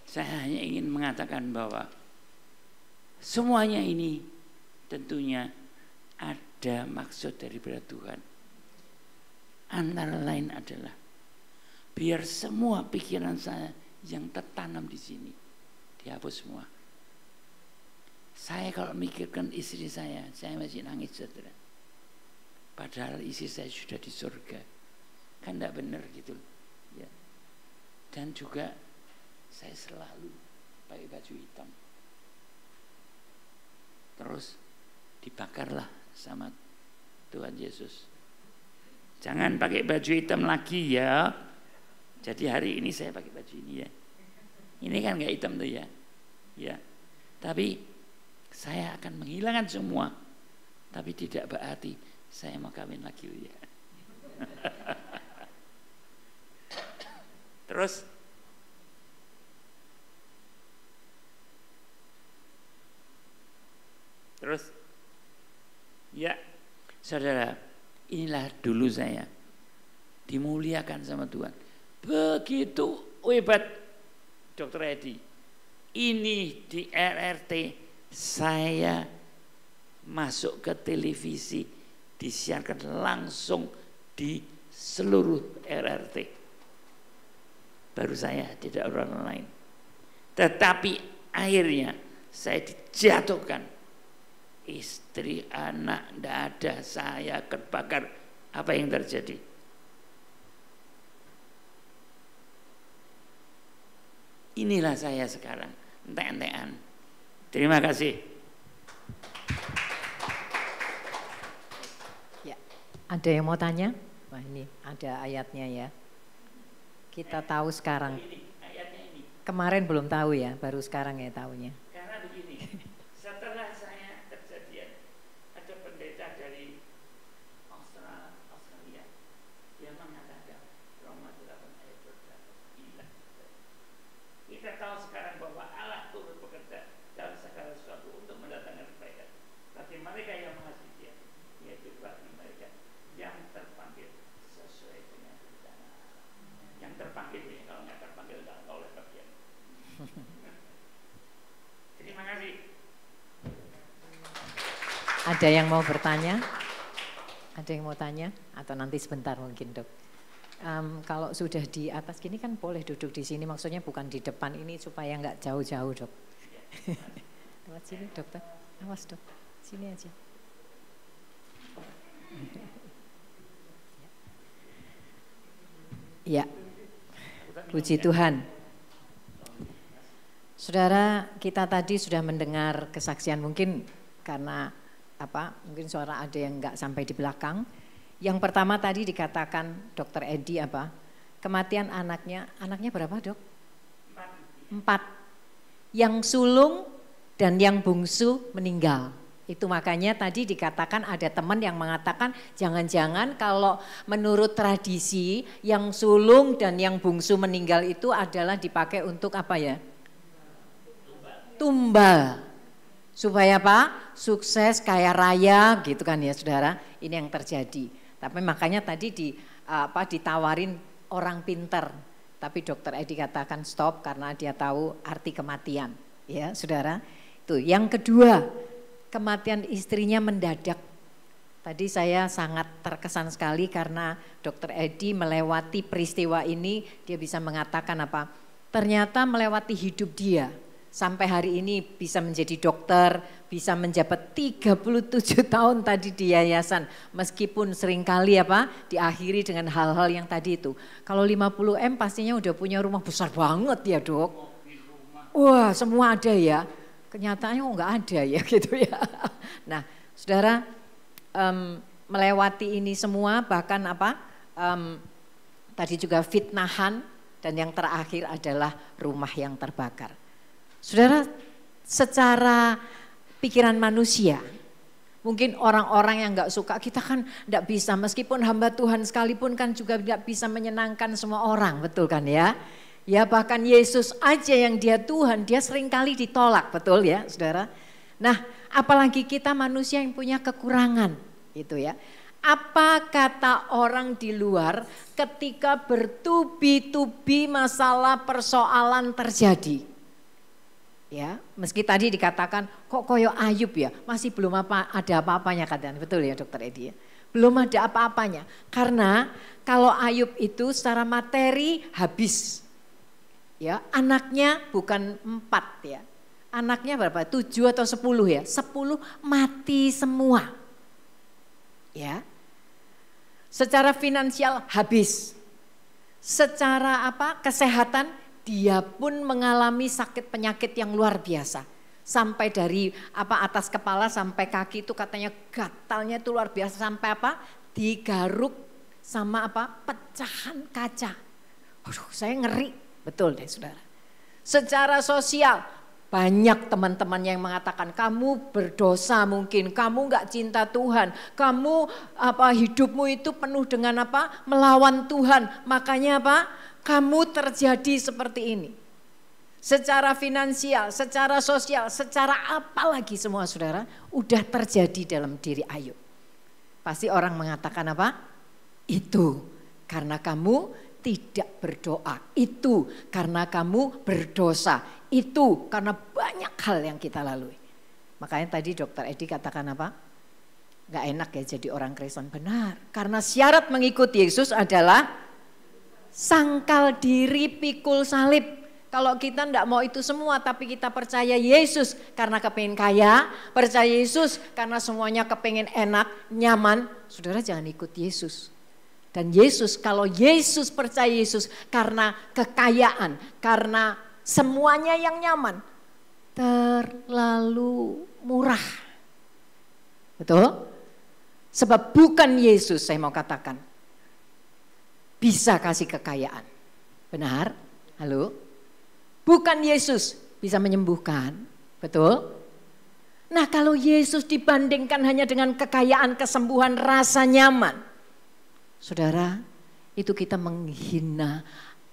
saya hanya ingin mengatakan bahwa semuanya ini tentunya ada maksud daripada Tuhan. Antara lain adalah biar semua pikiran saya yang tertanam di sini dihapus semua. Saya kalau mikirkan istri saya masih nangis, saudara. Padahal istri saya sudah di surga. Kan tidak benar gitu. Ya. Dan juga saya selalu pakai baju hitam. Terus dibakarlah sama Tuhan Yesus. Jangan pakai baju hitam lagi ya. Jadi hari ini saya pakai baju ini ya. Ini kan nggak hitam tuh ya. Ya. Tapi saya akan menghilangkan semua. Tapi tidak berarti saya mau kawin lagi ya. Terus ya saudara, inilah dulu saya dimuliakan sama Tuhan. Begitu hebat Dr. Edi. Ini di RRT saya masuk ke televisi, disiarkan langsung di seluruh RRT. Baru saya, tidak orang lain. Tetapi akhirnya saya dijatuhkan. Istri, anak, tidak ada, saya kebakar. Apa yang terjadi? Inilah saya sekarang, entek-entekan. Terima kasih. Ya, ada yang mau tanya? Wah, ini ada ayatnya ya. Kita tahu sekarang. Kemarin belum tahu ya, baru sekarang ya tahunya. Karena begini, setelah saya kejadian, ada pendeta dari Australia yang mengatakan Roma 8 ayat 28. Kita tahu sekarang bahwa Allah turut bekerja dalam segala sesuatu untuk mendatangkan kebaikan bagi mereka yang mengasihi Dia, yaitu bagi mereka yang terpanggil sesuai dengan rencana Allah. Yang terpanggil ini, kalau nggak terpanggil nggak oleh bagian. Terima kasih. Ada yang mau bertanya? Ada yang mau tanya? Atau nanti sebentar mungkin, Dok. Kalau sudah di atas gini kan boleh duduk di sini, maksudnya bukan di depan ini supaya nggak jauh-jauh, Dok. Lewat sini, Dokter. Awas, Dok. Sini aja. Ya. Puji Tuhan. Saudara, kita tadi sudah mendengar kesaksian, mungkin karena apa? Mungkin suara ada yang nggak sampai di belakang. Yang pertama tadi dikatakan Dr. Edi apa? Kematian anaknya berapa, Dok? 4. Yang sulung dan yang bungsu meninggal. Itu makanya tadi dikatakan ada teman yang mengatakan jangan-jangan kalau menurut tradisi yang sulung dan yang bungsu meninggal itu adalah dipakai untuk apa ya? Tumbal. Supaya apa? Sukses, kaya raya gitu kan ya saudara. Ini yang terjadi. Tapi makanya tadi ditawarin orang pinter. Tapi dokter Edi katakan stop karena dia tahu arti kematian. Ya saudara. Itu yang kedua, kematian istrinya mendadak. Tadi saya sangat terkesan sekali karena dokter Edi melewati peristiwa ini, dia bisa mengatakan apa? Ternyata melewati hidup dia. Sampai hari ini bisa menjadi dokter, bisa menjabat 37 tahun tadi di yayasan. Meskipun seringkali diakhiri dengan hal-hal yang tadi itu. Kalau 50M pastinya udah punya rumah besar banget ya dok. Wah semua ada ya. Kenyataannya nggak ada ya gitu ya. Nah saudara melewati ini semua bahkan tadi juga fitnahan dan yang terakhir adalah rumah yang terbakar. Saudara, secara pikiran manusia, mungkin orang-orang yang nggak suka, kita kan nggak bisa, meskipun hamba Tuhan sekalipun kan juga nggak bisa menyenangkan semua orang, betul kan ya? Ya bahkan Yesus aja yang dia Tuhan, dia seringkali ditolak, betul ya saudara? Nah apalagi kita manusia yang punya kekurangan, gitu ya. Apa kata orang di luar ketika bertubi-tubi masalah persoalan terjadi? Ya, meski tadi dikatakan kok koyo Ayub ya, masih belum ada apa-apanya katanya, betul ya dokter Edi ya. Belum ada apa-apanya, karena kalau Ayub itu secara materi habis, ya anaknya bukan 4 ya, anaknya berapa? 7 atau 10 ya, 10 mati semua, ya. Secara finansial habis, secara kesehatan. Dia pun mengalami sakit penyakit yang luar biasa. Sampai dari atas kepala sampai kaki itu katanya gatalnya itu luar biasa. Sampai digaruk sama pecahan kaca. Aduh saya ngeri, betul deh saudara. Secara sosial banyak teman-teman yang mengatakan kamu berdosa mungkin, kamu gak cinta Tuhan. Kamu hidupmu itu penuh dengan melawan Tuhan. Makanya kamu terjadi seperti ini. Secara finansial, secara sosial, secara apa lagi semua saudara, udah terjadi dalam diri Ayub. Pasti orang mengatakan itu karena kamu tidak berdoa. Itu karena kamu berdosa. Itu karena banyak hal yang kita lalui. Makanya tadi dokter Edi katakan gak enak ya jadi orang Kristen. Benar, karena syarat mengikuti Yesus adalah sangkal diri, pikul salib. Kalau kita enggak mau itu semua tapi kita percaya Yesus karena kepengen kaya, percaya Yesus karena semuanya kepengen enak, nyaman, saudara jangan ikut Yesus. Dan Yesus, kalau Yesus percaya Yesus karena kekayaan, karena semuanya yang nyaman, terlalu murah. Betul? Sebab bukan Yesus saya mau katakan bisa kasih kekayaan. Benar? Halo? Bukan Yesus bisa menyembuhkan. Betul? Nah kalau Yesus dibandingkan hanya dengan kekayaan, kesembuhan, rasa nyaman. Saudara, itu kita menghina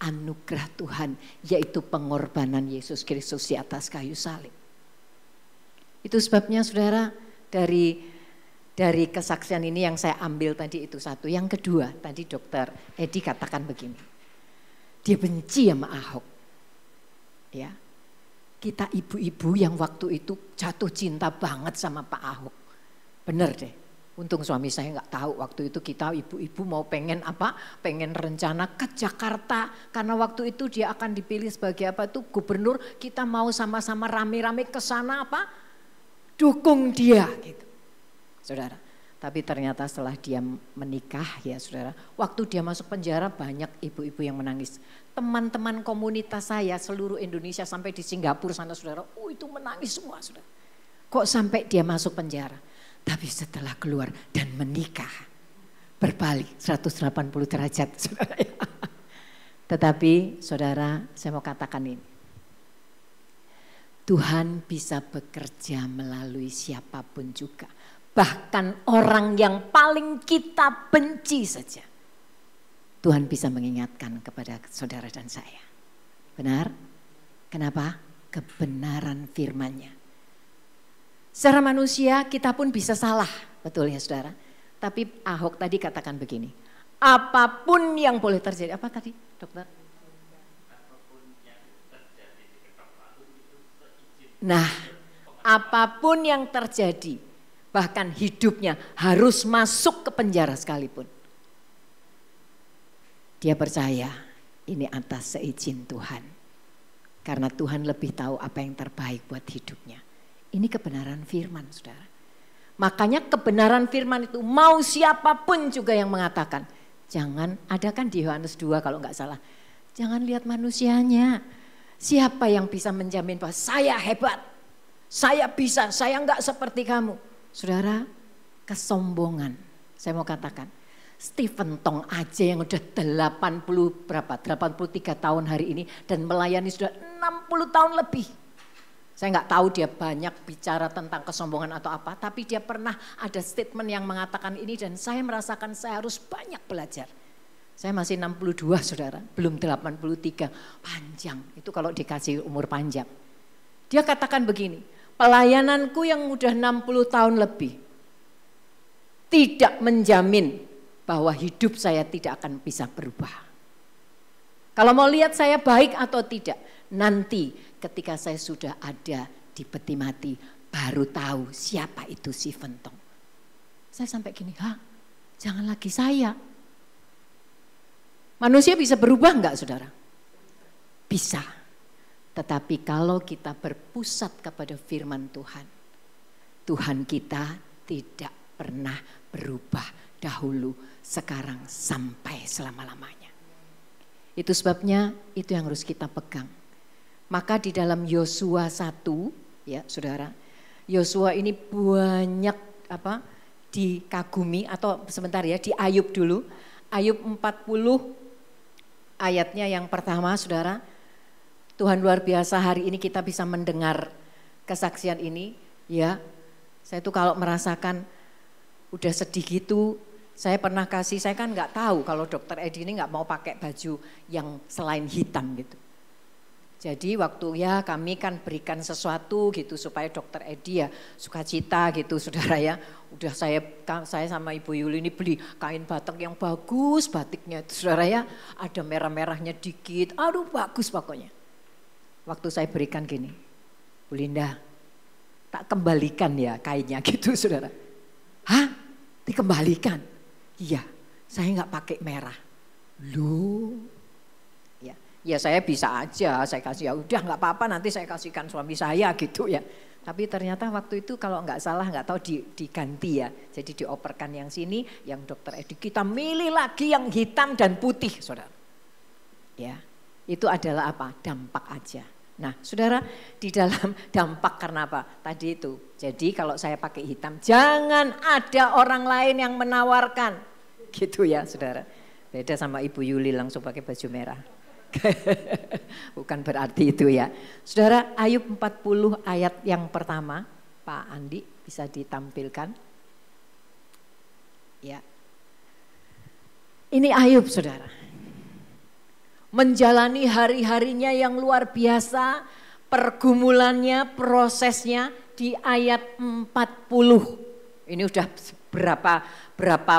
anugerah Tuhan, yaitu pengorbanan Yesus Kristus di atas kayu salib. Itu sebabnya saudara, dari kesaksian ini yang saya ambil tadi itu satu. Yang kedua, tadi dokter Edi katakan begini. Dia benci sama Ahok. Ya. Kita ibu-ibu yang waktu itu jatuh cinta banget sama Pak Ahok. Bener deh. Untung suami saya nggak tahu waktu itu kita ibu-ibu mau pengen pengen rencana ke Jakarta. Karena waktu itu dia akan dipilih sebagai gubernur. Kita mau sama-sama rame-rame ke sana dukung dia gitu. Saudara, tapi ternyata setelah dia menikah ya saudara, waktu dia masuk penjara banyak ibu-ibu yang menangis. Teman-teman komunitas saya seluruh Indonesia sampai di Singapura sana saudara, itu menangis semua saudara. Kok sampai dia masuk penjara? Tapi setelah keluar dan menikah, berbalik 180 derajat saudara. Tetapi saudara saya mau katakan ini, Tuhan bisa bekerja melalui siapapun juga. Bahkan orang yang paling kita benci saja. Tuhan bisa mengingatkan kepada saudara dan saya. Benar? Kenapa? Kebenaran firman-Nya. Secara manusia kita pun bisa salah. Betul ya saudara? Tapi Ahok tadi katakan begini. Apapun yang boleh terjadi. Apa tadi dokter? Nah, apapun yang terjadi, bahkan hidupnya harus masuk ke penjara sekalipun. Dia percaya ini atas seizin Tuhan. Karena Tuhan lebih tahu apa yang terbaik buat hidupnya. Ini kebenaran firman, saudara. Makanya kebenaran firman itu mau siapapun juga yang mengatakan. Jangan, ada kan di Yohanes 2 kalau enggak salah. Jangan lihat manusianya. Siapa yang bisa menjamin bahwa saya hebat, saya bisa, saya enggak seperti kamu. Saudara, kesombongan. Saya mau katakan, Stephen Tong aja yang udah 83 tahun hari ini dan melayani sudah 60 tahun lebih. Saya enggak tahu dia banyak bicara tentang kesombongan atau apa, tapi dia pernah ada statement yang mengatakan ini dan saya merasakan saya harus banyak belajar. Saya masih 62 saudara, belum 83, panjang. Itu kalau dikasih umur panjang. Dia katakan begini, pelayananku yang udah 60 tahun lebih tidak menjamin bahwa hidup saya tidak akan bisa berubah. Kalau mau lihat saya baik atau tidak, nanti ketika saya sudah ada di peti mati, baru tahu siapa itu Stephen Tong. Saya sampai gini, jangan lagi saya. Manusia bisa berubah enggak saudara? Bisa. Tetapi kalau kita berpusat kepada firman Tuhan, Tuhan kita tidak pernah berubah dahulu, sekarang sampai selama-lamanya. Itu sebabnya itu yang harus kita pegang. Maka di dalam Yosua 1, ya saudara, Yosua ini banyak dikagumi atau sebentar ya di Ayub dulu. Ayub 40 ayatnya yang pertama saudara, Tuhan luar biasa hari ini kita bisa mendengar kesaksian ini ya. Saya tuh kalau merasakan udah sedih gitu, saya pernah kasih, saya kan nggak tahu kalau dokter Edi ini nggak mau pakai baju yang selain hitam gitu. Jadi waktu ya kami kan berikan sesuatu gitu supaya dokter Edi ya sukacita gitu saudara ya. Udah saya sama Ibu Yuli ini beli kain batik yang bagus batiknya itu saudara ya. Ada merah-merahnya dikit, aduh bagus pokoknya. Waktu saya berikan gini, Bu Linda tak kembalikan ya kainnya gitu saudara. Hah? Dikembalikan? Iya, saya nggak pakai merah. Loh? Ya saya bisa aja, saya kasih ya udah nggak apa-apa nanti saya kasihkan suami saya gitu ya. Tapi ternyata waktu itu kalau nggak salah nggak tahu diganti ya. Jadi dioperkan yang sini, yang dokter Edi kita milih lagi yang hitam dan putih saudara. Ya itu adalah apa? Dampak aja. Nah saudara di dalam dampak karena apa? Tadi itu. Jadi kalau saya pakai hitam jangan ada orang lain yang menawarkan. Gitu ya saudara. Beda sama Ibu Yuli langsung pakai baju merah. Bukan berarti itu ya. Saudara, Ayub 40 ayat yang pertama, Pak Andi bisa ditampilkan. Ya. Ini Ayub saudara. Menjalani hari-harinya yang luar biasa, pergumulannya, prosesnya di ayat 40. Ini udah berapa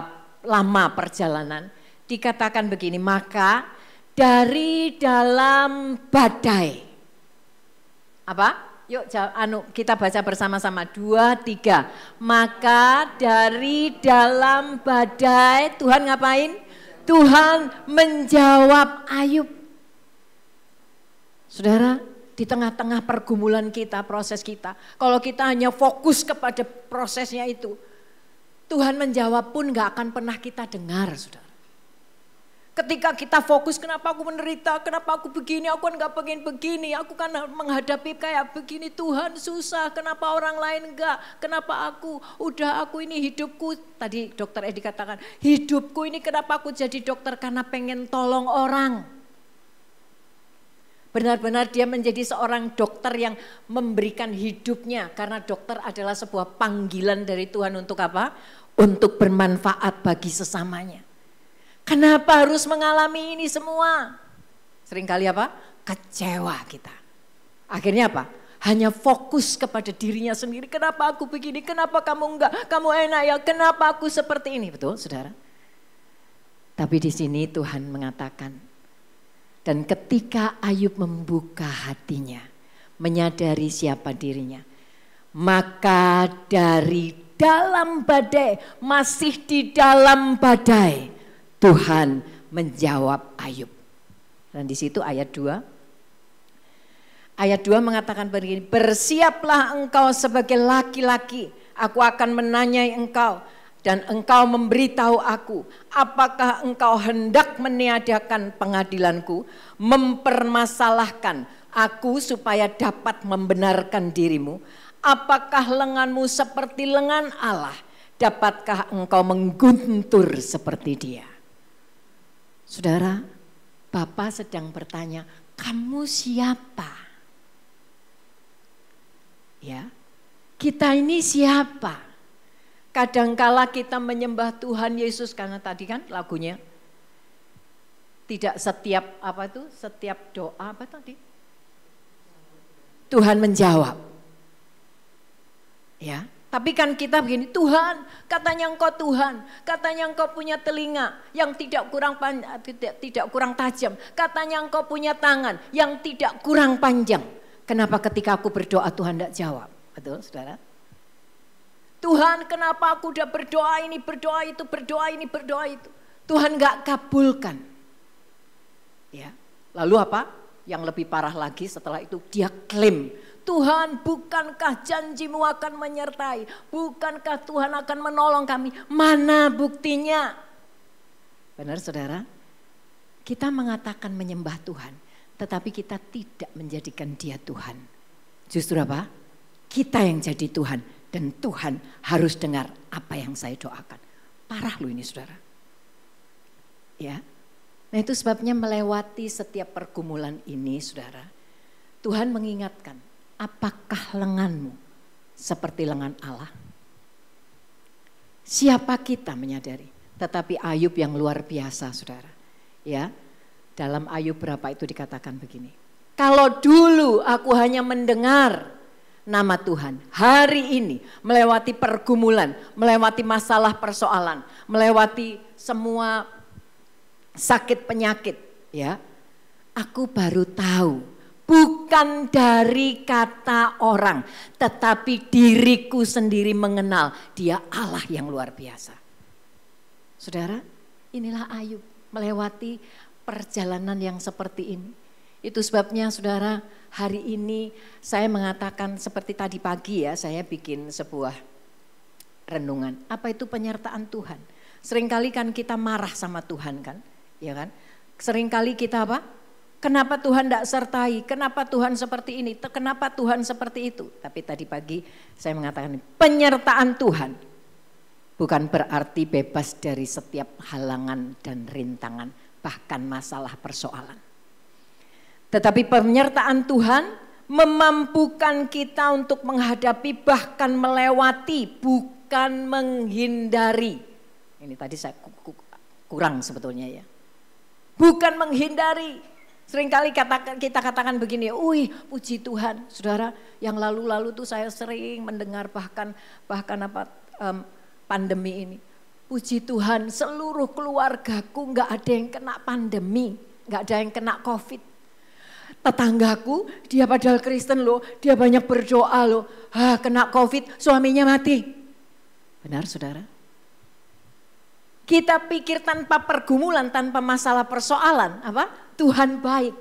lama perjalanan. Dikatakan begini, maka dari dalam badai. Apa? Yuk kita baca bersama-sama 2, 3. Maka dari dalam badai Tuhan ngapain? Tuhan menjawab Ayub. Saudara, di tengah-tengah pergumulan kita, proses kita. Kalau kita hanya fokus kepada prosesnya itu. Tuhan menjawab pun gak akan pernah kita dengar saudara. Ketika kita fokus, kenapa aku menderita, kenapa aku begini, aku kan gak pengen begini, aku kan menghadapi kayak begini, Tuhan susah, kenapa orang lain enggak, kenapa aku ini hidupku, tadi dokter Edi katakan, hidupku ini kenapa aku jadi dokter karena pengen tolong orang. Benar-benar dia menjadi seorang dokter yang memberikan hidupnya. Karena dokter adalah sebuah panggilan dari Tuhan untuk apa? Untuk bermanfaat bagi sesamanya. Kenapa harus mengalami ini semua? Seringkali apa? Kecewa kita. Akhirnya apa? Hanya fokus kepada dirinya sendiri. Kenapa aku begini? Kenapa kamu enggak? Kamu enak ya? Kenapa aku seperti ini? Betul, saudara? Tapi di sini Tuhan mengatakan, dan ketika Ayub membuka hatinya, menyadari siapa dirinya, maka dari dalam badai, masih di dalam badai, Tuhan menjawab Ayub. Dan di situ ayat 2. Ayat 2 mengatakan begini, bersiaplah engkau sebagai laki-laki, aku akan menanyai engkau. Dan engkau memberitahu aku, apakah engkau hendak meniadakan pengadilanku, mempermasalahkan aku supaya dapat membenarkan dirimu. Apakah lenganmu seperti lengan Allah, dapatkah engkau mengguntur seperti dia? Saudara, Bapa sedang bertanya, kamu siapa? Ya, kita ini siapa? Kadangkala kita menyembah Tuhan Yesus karena tadi kan lagunya tidak setiap setiap doa apa tadi Tuhan menjawab. Ya, tapi kan kita begini, Tuhan, katanya engkau Tuhan, katanya engkau punya telinga yang tidak kurang tajam, katanya engkau punya tangan yang tidak kurang panjang. Kenapa ketika aku berdoa Tuhan tidak jawab? Betul, saudara? Tuhan, kenapa aku udah berdoa ini, berdoa itu, berdoa ini, berdoa itu. Tuhan gak kabulkan. Ya. Lalu apa? Yang lebih parah lagi setelah itu dia klaim. Tuhan, bukankah janjimu akan menyertai? Bukankah Tuhan akan menolong kami? Mana buktinya? Benar saudara? Kita mengatakan menyembah Tuhan, tetapi kita tidak menjadikan dia Tuhan. Justru apa? Kita yang jadi Tuhan. Dan Tuhan harus dengar apa yang saya doakan. Parah loh ini saudara. Ya. Nah itu sebabnya melewati setiap pergumulan ini saudara. Tuhan mengingatkan, apakah lenganmu seperti lengan Allah? Siapa kita menyadari? Tetapi Ayub yang luar biasa saudara. Ya. Dalam Ayub berapa itu dikatakan begini. Kalau dulu aku hanya mendengar nama Tuhan, hari ini melewati pergumulan, melewati masalah persoalan, melewati semua sakit penyakit, ya. Aku baru tahu, bukan dari kata orang, tetapi diriku sendiri mengenal dia Allah yang luar biasa. Saudara, inilah Ayub melewati perjalanan yang seperti ini. Itu sebabnya saudara, hari ini saya mengatakan seperti tadi pagi ya, saya bikin sebuah renungan. Apa itu penyertaan Tuhan? Seringkali kan kita marah sama Tuhan kan, ya kan? Seringkali kita apa? Kenapa Tuhan tidak sertai? Kenapa Tuhan seperti ini? Kenapa Tuhan seperti itu? Tapi tadi pagi saya mengatakan penyertaan Tuhan bukan berarti bebas dari setiap halangan dan rintangan, bahkan masalah persoalan. Tetapi penyertaan Tuhan memampukan kita untuk menghadapi bahkan melewati, bukan menghindari. Ini tadi saya kurang sebetulnya ya. Bukan menghindari. Seringkali kita katakan begini, wih puji Tuhan. Saudara, yang lalu-lalu tuh saya sering mendengar bahkan pandemi ini. Puji Tuhan seluruh keluargaku gak ada yang kena pandemi, gak ada yang kena COVID. Tetanggaku, dia padahal Kristen loh, dia banyak berdoa loh. Kena COVID, suaminya mati. Benar saudara? Kita pikir tanpa pergumulan, tanpa masalah persoalan, apa? Tuhan baik.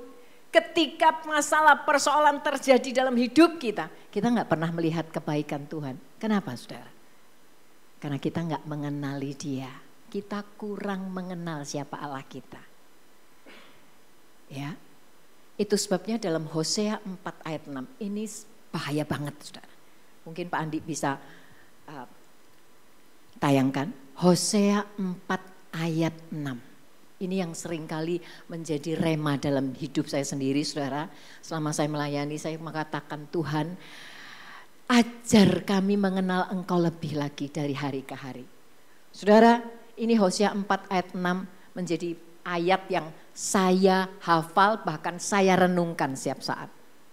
Ketika masalah persoalan terjadi dalam hidup kita gak pernah melihat kebaikan Tuhan. Kenapa saudara? Karena kita gak mengenali dia. Kita kurang mengenal siapa Allah kita. Ya. Itu sebabnya dalam Hosea 4 ayat 6 ini bahaya banget saudara. Mungkin Pak Andi bisa tayangkan Hosea 4 ayat 6. Ini yang seringkali menjadi rema dalam hidup saya sendiri, saudara. Selama saya melayani, saya mengatakan, Tuhan, ajar kami mengenal Engkau lebih lagi dari hari ke hari. Saudara, ini Hosea 4 ayat 6 menjadi ayat yang saya hafal, bahkan saya renungkan setiap saat.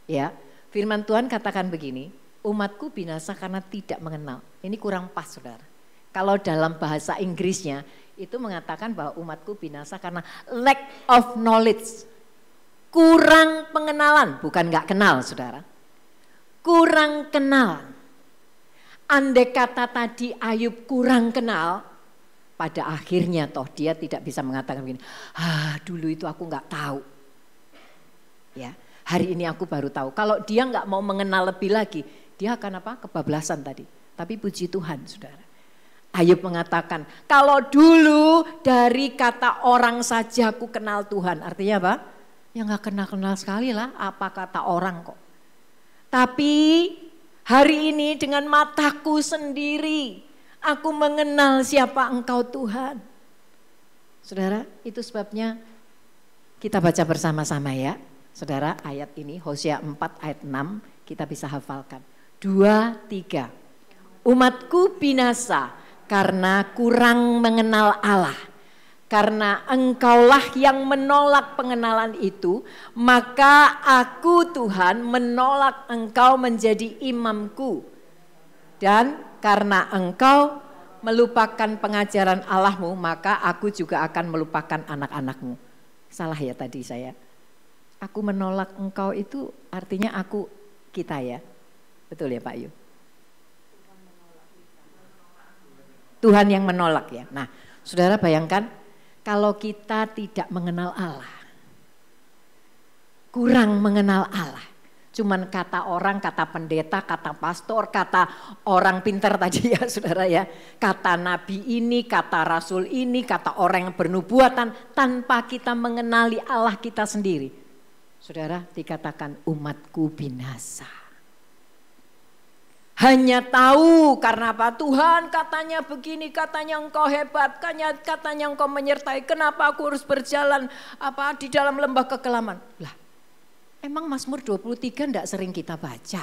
Ya, firman Tuhan katakan begini, umatku binasa karena tidak mengenal. Ini kurang pas, saudara. Kalau dalam bahasa Inggrisnya itu mengatakan bahwa umatku binasa karena lack of knowledge. Kurang pengenalan, bukan nggak kenal, saudara. Kurang kenal. Andai kata tadi Ayub kurang kenal, pada akhirnya toh dia tidak bisa mengatakan begini, dulu itu aku nggak tahu. Ya, hari ini aku baru tahu. Kalau dia nggak mau mengenal lebih lagi, dia akan apa? Kebablasan tadi. Tapi puji Tuhan, saudara. Ayub mengatakan, kalau dulu dari kata orang saja aku kenal Tuhan. Artinya apa? Ya nggak kenal-kenal sekali lah, apa kata orang kok. Tapi hari ini dengan mataku sendiri, aku mengenal siapa Engkau Tuhan. Saudara, itu sebabnya kita baca bersama-sama ya. Saudara, ayat ini Hosea 4 ayat 6 kita bisa hafalkan. 2, 3. Umatku binasa karena kurang mengenal Allah. Karena engkaulah yang menolak pengenalan itu, maka aku Tuhan menolak engkau menjadi imamku. Dan karena engkau melupakan pengajaran Allahmu, maka aku juga akan melupakan anak-anakmu. Salah ya tadi saya. Aku menolak engkau itu artinya aku, kita ya. Betul ya Pak Yu? Tuhan yang menolak ya. Nah, saudara bayangkan, kalau kita tidak mengenal Allah, kurang mengenal Allah, cuman kata orang, kata pendeta, kata pastor, kata orang pintar tadi ya saudara ya, kata nabi ini, kata rasul ini, kata orang yang bernubuatan, tanpa kita mengenali Allah kita sendiri. Saudara, dikatakan umatku binasa. Hanya tahu karena apa? Tuhan katanya begini, katanya engkau hebat, katanya engkau menyertai. Kenapa aku harus berjalan di dalam lembah kekelaman? Lah, emang Mazmur 23 enggak sering kita baca.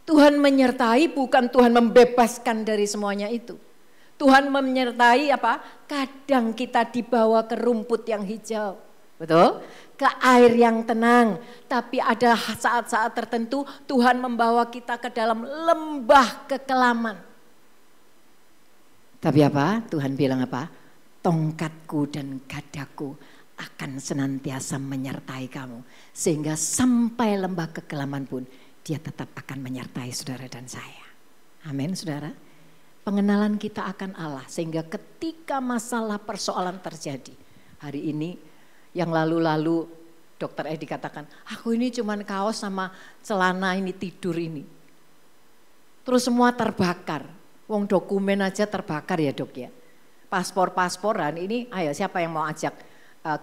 Tuhan menyertai bukan Tuhan membebaskan dari semuanya itu. Tuhan menyertai apa? Kadang kita dibawa ke rumput yang hijau. Betul? Ke air yang tenang. Tapi ada saat-saat tertentu Tuhan membawa kita ke dalam lembah kekelaman. Tapi apa? Tuhan bilang apa? Tongkatku dan gadaku akan senantiasa menyertai kamu. Sehingga sampai lembah kekelaman pun dia tetap akan menyertai saudara dan saya. Amin saudara. Pengenalan kita akan Allah. Sehingga ketika masalah persoalan terjadi. Hari ini yang lalu-lalu Dokter Edi katakan, aku ini cuman kaos sama celana ini tidur ini. Terus semua terbakar. Wong dokumen aja terbakar ya dok ya. Paspor-pasporan ini, ayo siapa yang mau ajak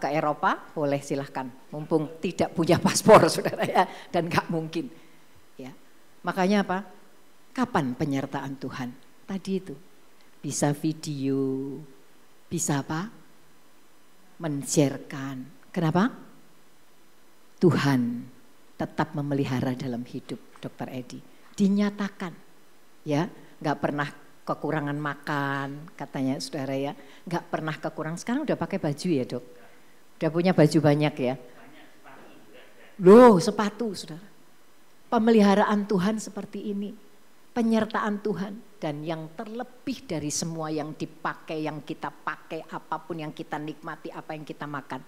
ke Eropa? Boleh silahkan. Mumpung tidak punya paspor saudara ya. Dan gak mungkin. Ya. Makanya apa? Kapan penyertaan Tuhan? Tadi itu. Bisa video. Bisa apa? Men-sharekan. Kenapa? Tuhan tetap memelihara dalam hidup Dokter Edi. Dinyatakan. Ya, nggak pernah kekurangan makan katanya saudara ya. Nggak pernah kekurangan. Sekarang udah pakai baju ya dok? Udah punya baju banyak ya? Loh sepatu saudara. Pemeliharaan Tuhan seperti ini. Penyertaan Tuhan. Dan yang terlebih dari semua yang dipakai, yang kita pakai, apapun yang kita nikmati, apa yang kita makan.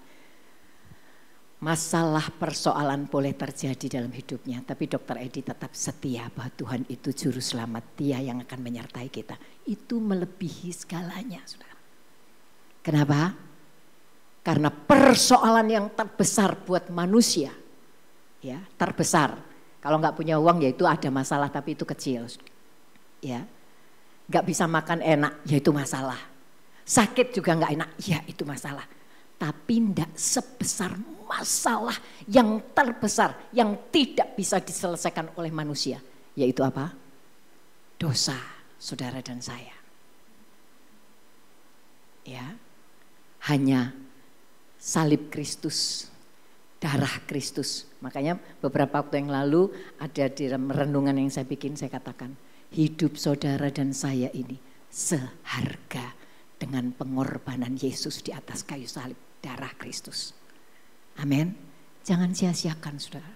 Masalah persoalan boleh terjadi dalam hidupnya. Tapi Dokter Edi tetap setia bahwa Tuhan itu juru selamat. Dia yang akan menyertai kita. Itu melebihi segalanya saudara. Kenapa? Karena persoalan yang terbesar buat manusia. Ya, terbesar. Kalau nggak punya uang ya itu ada masalah tapi itu kecil. Ya. Gak bisa makan enak, ya itu masalah. Sakit juga gak enak, ya itu masalah. Tapi tidak sebesar masalah yang terbesar, yang tidak bisa diselesaikan oleh manusia. Yaitu apa? Dosa saudara dan saya. Ya, hanya salib Kristus, darah Kristus. Makanya beberapa waktu yang lalu ada di renungan yang saya bikin, saya katakan, hidup saudara dan saya ini seharga dengan pengorbanan Yesus di atas kayu salib, darah Kristus. Amin. Jangan sia-siakan saudara.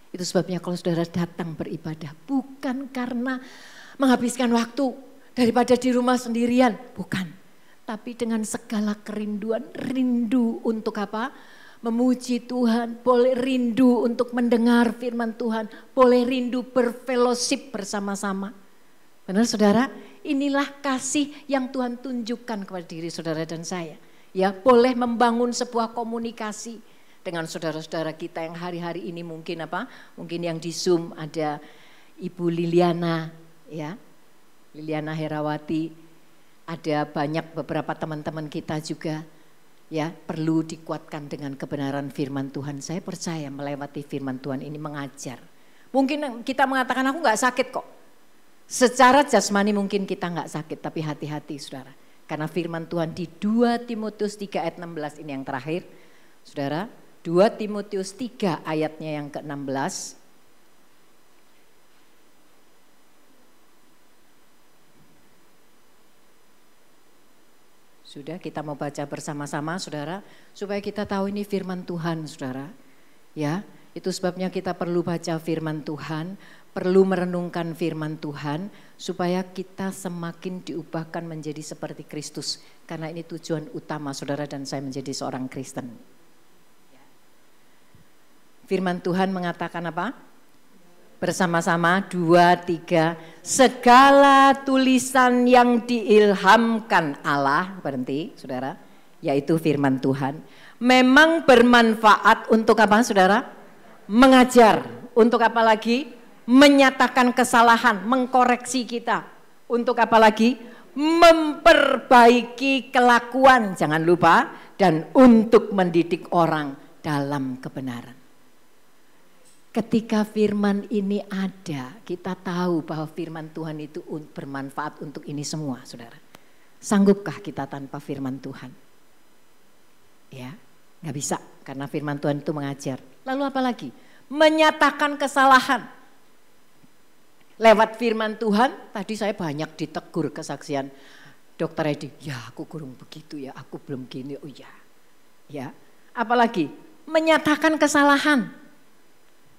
Itu sebabnya kalau saudara datang beribadah bukan karena menghabiskan waktu daripada di rumah sendirian, bukan. Tapi dengan segala kerinduan, rindu untuk apa? Memuji Tuhan, boleh rindu untuk mendengar firman Tuhan, boleh rindu berfellowship bersama-sama. Benar saudara? Inilah kasih yang Tuhan tunjukkan kepada diri saudara dan saya. Ya, boleh membangun sebuah komunikasi dengan saudara-saudara kita yang hari-hari ini mungkin apa? Mungkin yang di Zoom ada Ibu Liliana, ya, Liliana Herawati, ada banyak beberapa teman-teman kita juga, ya, perlu dikuatkan dengan kebenaran firman Tuhan. Saya percaya melewati firman Tuhan ini mengajar. Mungkin kita mengatakan aku nggak sakit kok. Secara jasmani mungkin kita nggak sakit, tapi hati-hati saudara. Karena firman Tuhan di 2 Timotius 3 ayat 16 ini yang terakhir, saudara. 2 Timotius 3 ayatnya yang ke-16. Sudah, kita mau baca bersama-sama saudara, supaya kita tahu ini firman Tuhan saudara. Ya, itu sebabnya kita perlu baca firman Tuhan, perlu merenungkan firman Tuhan, supaya kita semakin diubahkan menjadi seperti Kristus. Karena ini tujuan utama saudara dan saya menjadi seorang Kristen. Firman Tuhan mengatakan apa? Bersama-sama 2, 3. Segala tulisan yang diilhamkan Allah, berhenti saudara, yaitu firman Tuhan. Memang bermanfaat untuk apa saudara? Mengajar. Untuk apa lagi? Menyatakan kesalahan, mengkoreksi kita. Untuk apa lagi? Memperbaiki kelakuan, jangan lupa. Dan untuk mendidik orang dalam kebenaran. Ketika firman ini ada, kita tahu bahwa firman Tuhan itu bermanfaat untuk ini semua, saudara. Sanggupkah kita tanpa firman Tuhan? Ya, nggak bisa, karena firman Tuhan itu mengajar. Lalu apa lagi? Menyatakan kesalahan. Lewat firman Tuhan, tadi saya banyak ditegur kesaksian Dokter Edi. Ya, aku kurang begitu ya, aku belum gini. Oh ya, ya. Apalagi menyatakan kesalahan.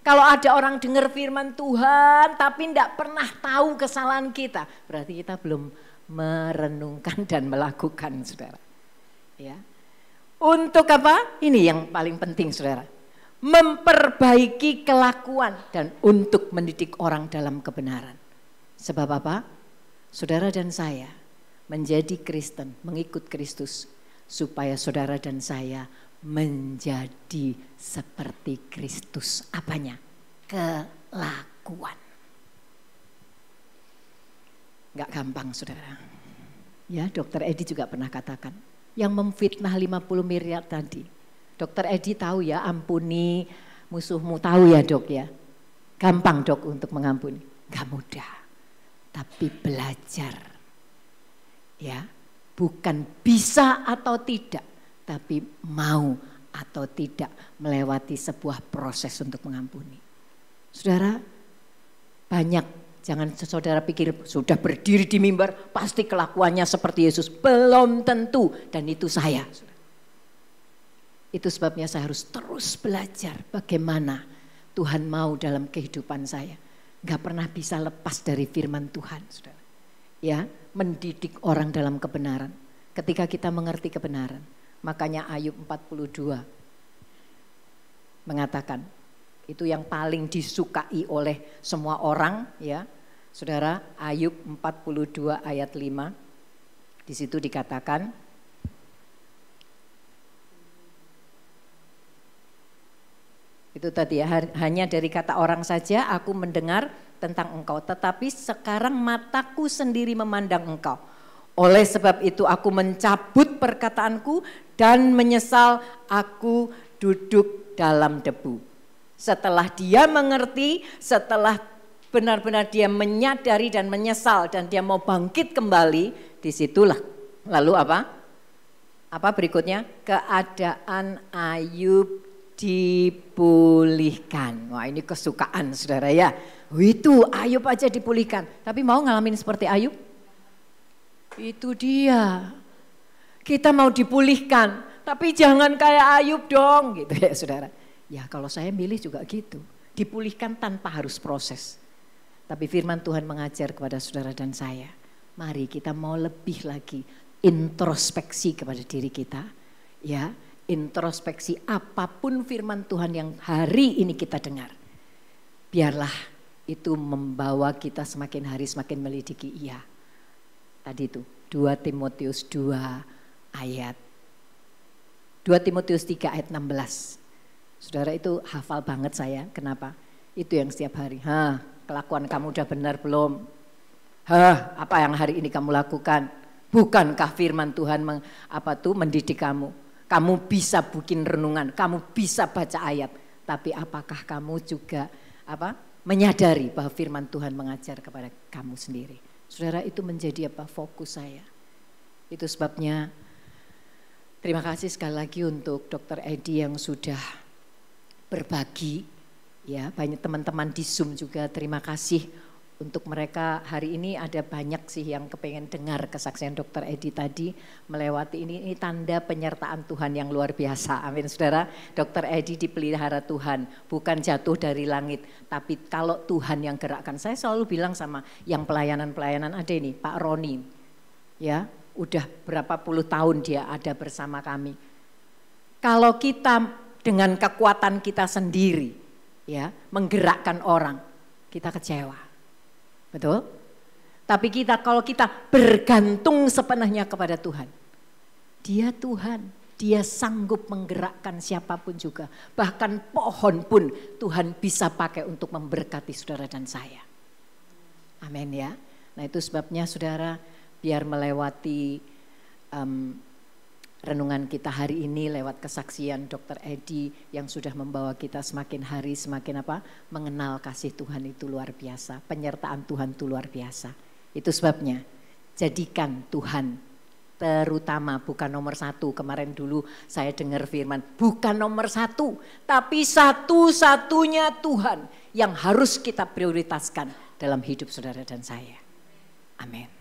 Kalau ada orang dengar firman Tuhan tapi tidak pernah tahu kesalahan kita, berarti kita belum merenungkan dan melakukan, saudara. Ya. Untuk apa? Ini yang paling penting, saudara. Memperbaiki kelakuan dan untuk mendidik orang dalam kebenaran. Sebab apa? Saudara dan saya menjadi Kristen, mengikut Kristus, supaya saudara dan saya menjadi seperti Kristus. Apanya? Kelakuan. Gak gampang saudara. Ya, Dokter Edi juga pernah katakan, yang memfitnah 50 miliar tadi. Dokter Edi tahu ya, ampuni musuhmu, tahu ya Dok ya. Gampang Dok untuk mengampuni. Gak mudah, tapi belajar. Ya, bukan bisa atau tidak, tapi mau atau tidak melewati sebuah proses untuk mengampuni. Saudara, banyak, jangan saudara pikir sudah berdiri di mimbar pasti kelakuannya seperti Yesus. Belum tentu, dan itu saya. Itu sebabnya saya harus terus belajar bagaimana Tuhan mau dalam kehidupan saya. Gak pernah bisa lepas dari firman Tuhan, saudara. Ya, mendidik orang dalam kebenaran. Ketika kita mengerti kebenaran. Makanya Ayub 42 mengatakan, itu yang paling disukai oleh semua orang ya. Saudara, Ayub 42 ayat 5. Di situ dikatakan, itu tadi ya, hanya dari kata orang saja aku mendengar tentang engkau, tetapi sekarang mataku sendiri memandang engkau. Oleh sebab itu aku mencabut perkataanku dan menyesal, aku duduk dalam debu. Setelah dia mengerti, setelah benar-benar dia menyadari dan menyesal dan dia mau bangkit kembali, disitulah lalu apa? Apa berikutnya? Keadaan Ayub dipulihkan. Wah, ini kesukaan saudara ya. Itu Ayub aja dipulihkan. Tapi mau ngalamin seperti Ayub? Itu dia. Kita mau dipulihkan, tapi jangan kayak Ayub dong gitu ya saudara. Ya kalau saya milih juga gitu. Dipulihkan tanpa harus proses. Tapi firman Tuhan mengajar kepada saudara dan saya. Mari kita mau lebih lagi introspeksi kepada diri kita, ya, introspeksi apapun firman Tuhan yang hari ini kita dengar. Biarlah itu membawa kita semakin hari semakin melidiki. Iya, tadi itu 2 Timotius 2 ayat 2 Timotius 3 ayat 16. Saudara itu hafal banget saya, kenapa? Itu yang setiap hari, kelakuan kamu udah benar belum? Apa yang hari ini kamu lakukan? Bukankah firman Tuhan mendidik kamu? Kamu bisa bikin renungan, kamu bisa baca ayat. Tapi apakah kamu juga menyadari bahwa firman Tuhan mengajar kepada kamu sendiri? Saudara, itu menjadi fokus saya. Itu sebabnya terima kasih sekali lagi untuk Dr. Edi yang sudah berbagi. Ya, banyak teman-teman di Zoom juga terima kasih. Untuk mereka hari ini ada banyak sih yang kepengen dengar kesaksian Dr. Edi tadi melewati ini tanda penyertaan Tuhan yang luar biasa. Amin saudara. Dr. Edi dipelihara Tuhan, bukan jatuh dari langit. Tapi kalau Tuhan yang gerakkan, saya selalu bilang sama yang pelayanan-pelayanan ada ini, Pak Roni. Ya, udah berapa puluh tahun dia ada bersama kami. Kalau kita dengan kekuatan kita sendiri, ya, menggerakkan orang, kita kecewa. Betul? Tapi kalau kita bergantung sepenuhnya kepada Tuhan. Dia Tuhan, dia sanggup menggerakkan siapapun juga. Bahkan pohon pun Tuhan bisa pakai untuk memberkati saudara dan saya. Amin ya. Nah itu sebabnya saudara biar melewati renungan kita hari ini lewat kesaksian Dr. Edi yang sudah membawa kita semakin hari semakin mengenal kasih Tuhan itu luar biasa, penyertaan Tuhan itu luar biasa. Itu sebabnya jadikan Tuhan terutama, bukan nomor 1. Kemarin dulu saya dengar firman, bukan nomor 1, tapi satu-satunya Tuhan yang harus kita prioritaskan dalam hidup saudara dan saya. Amin.